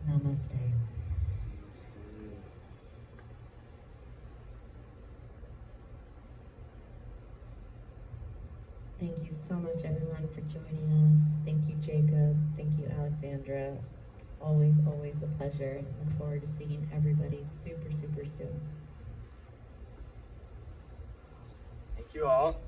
Namaste. Thank you so much, everyone, for joining us. Thank you, Jacob. Thank you, Alexandra. Always, always a pleasure. Look forward to seeing everybody super, super soon. Thank you all.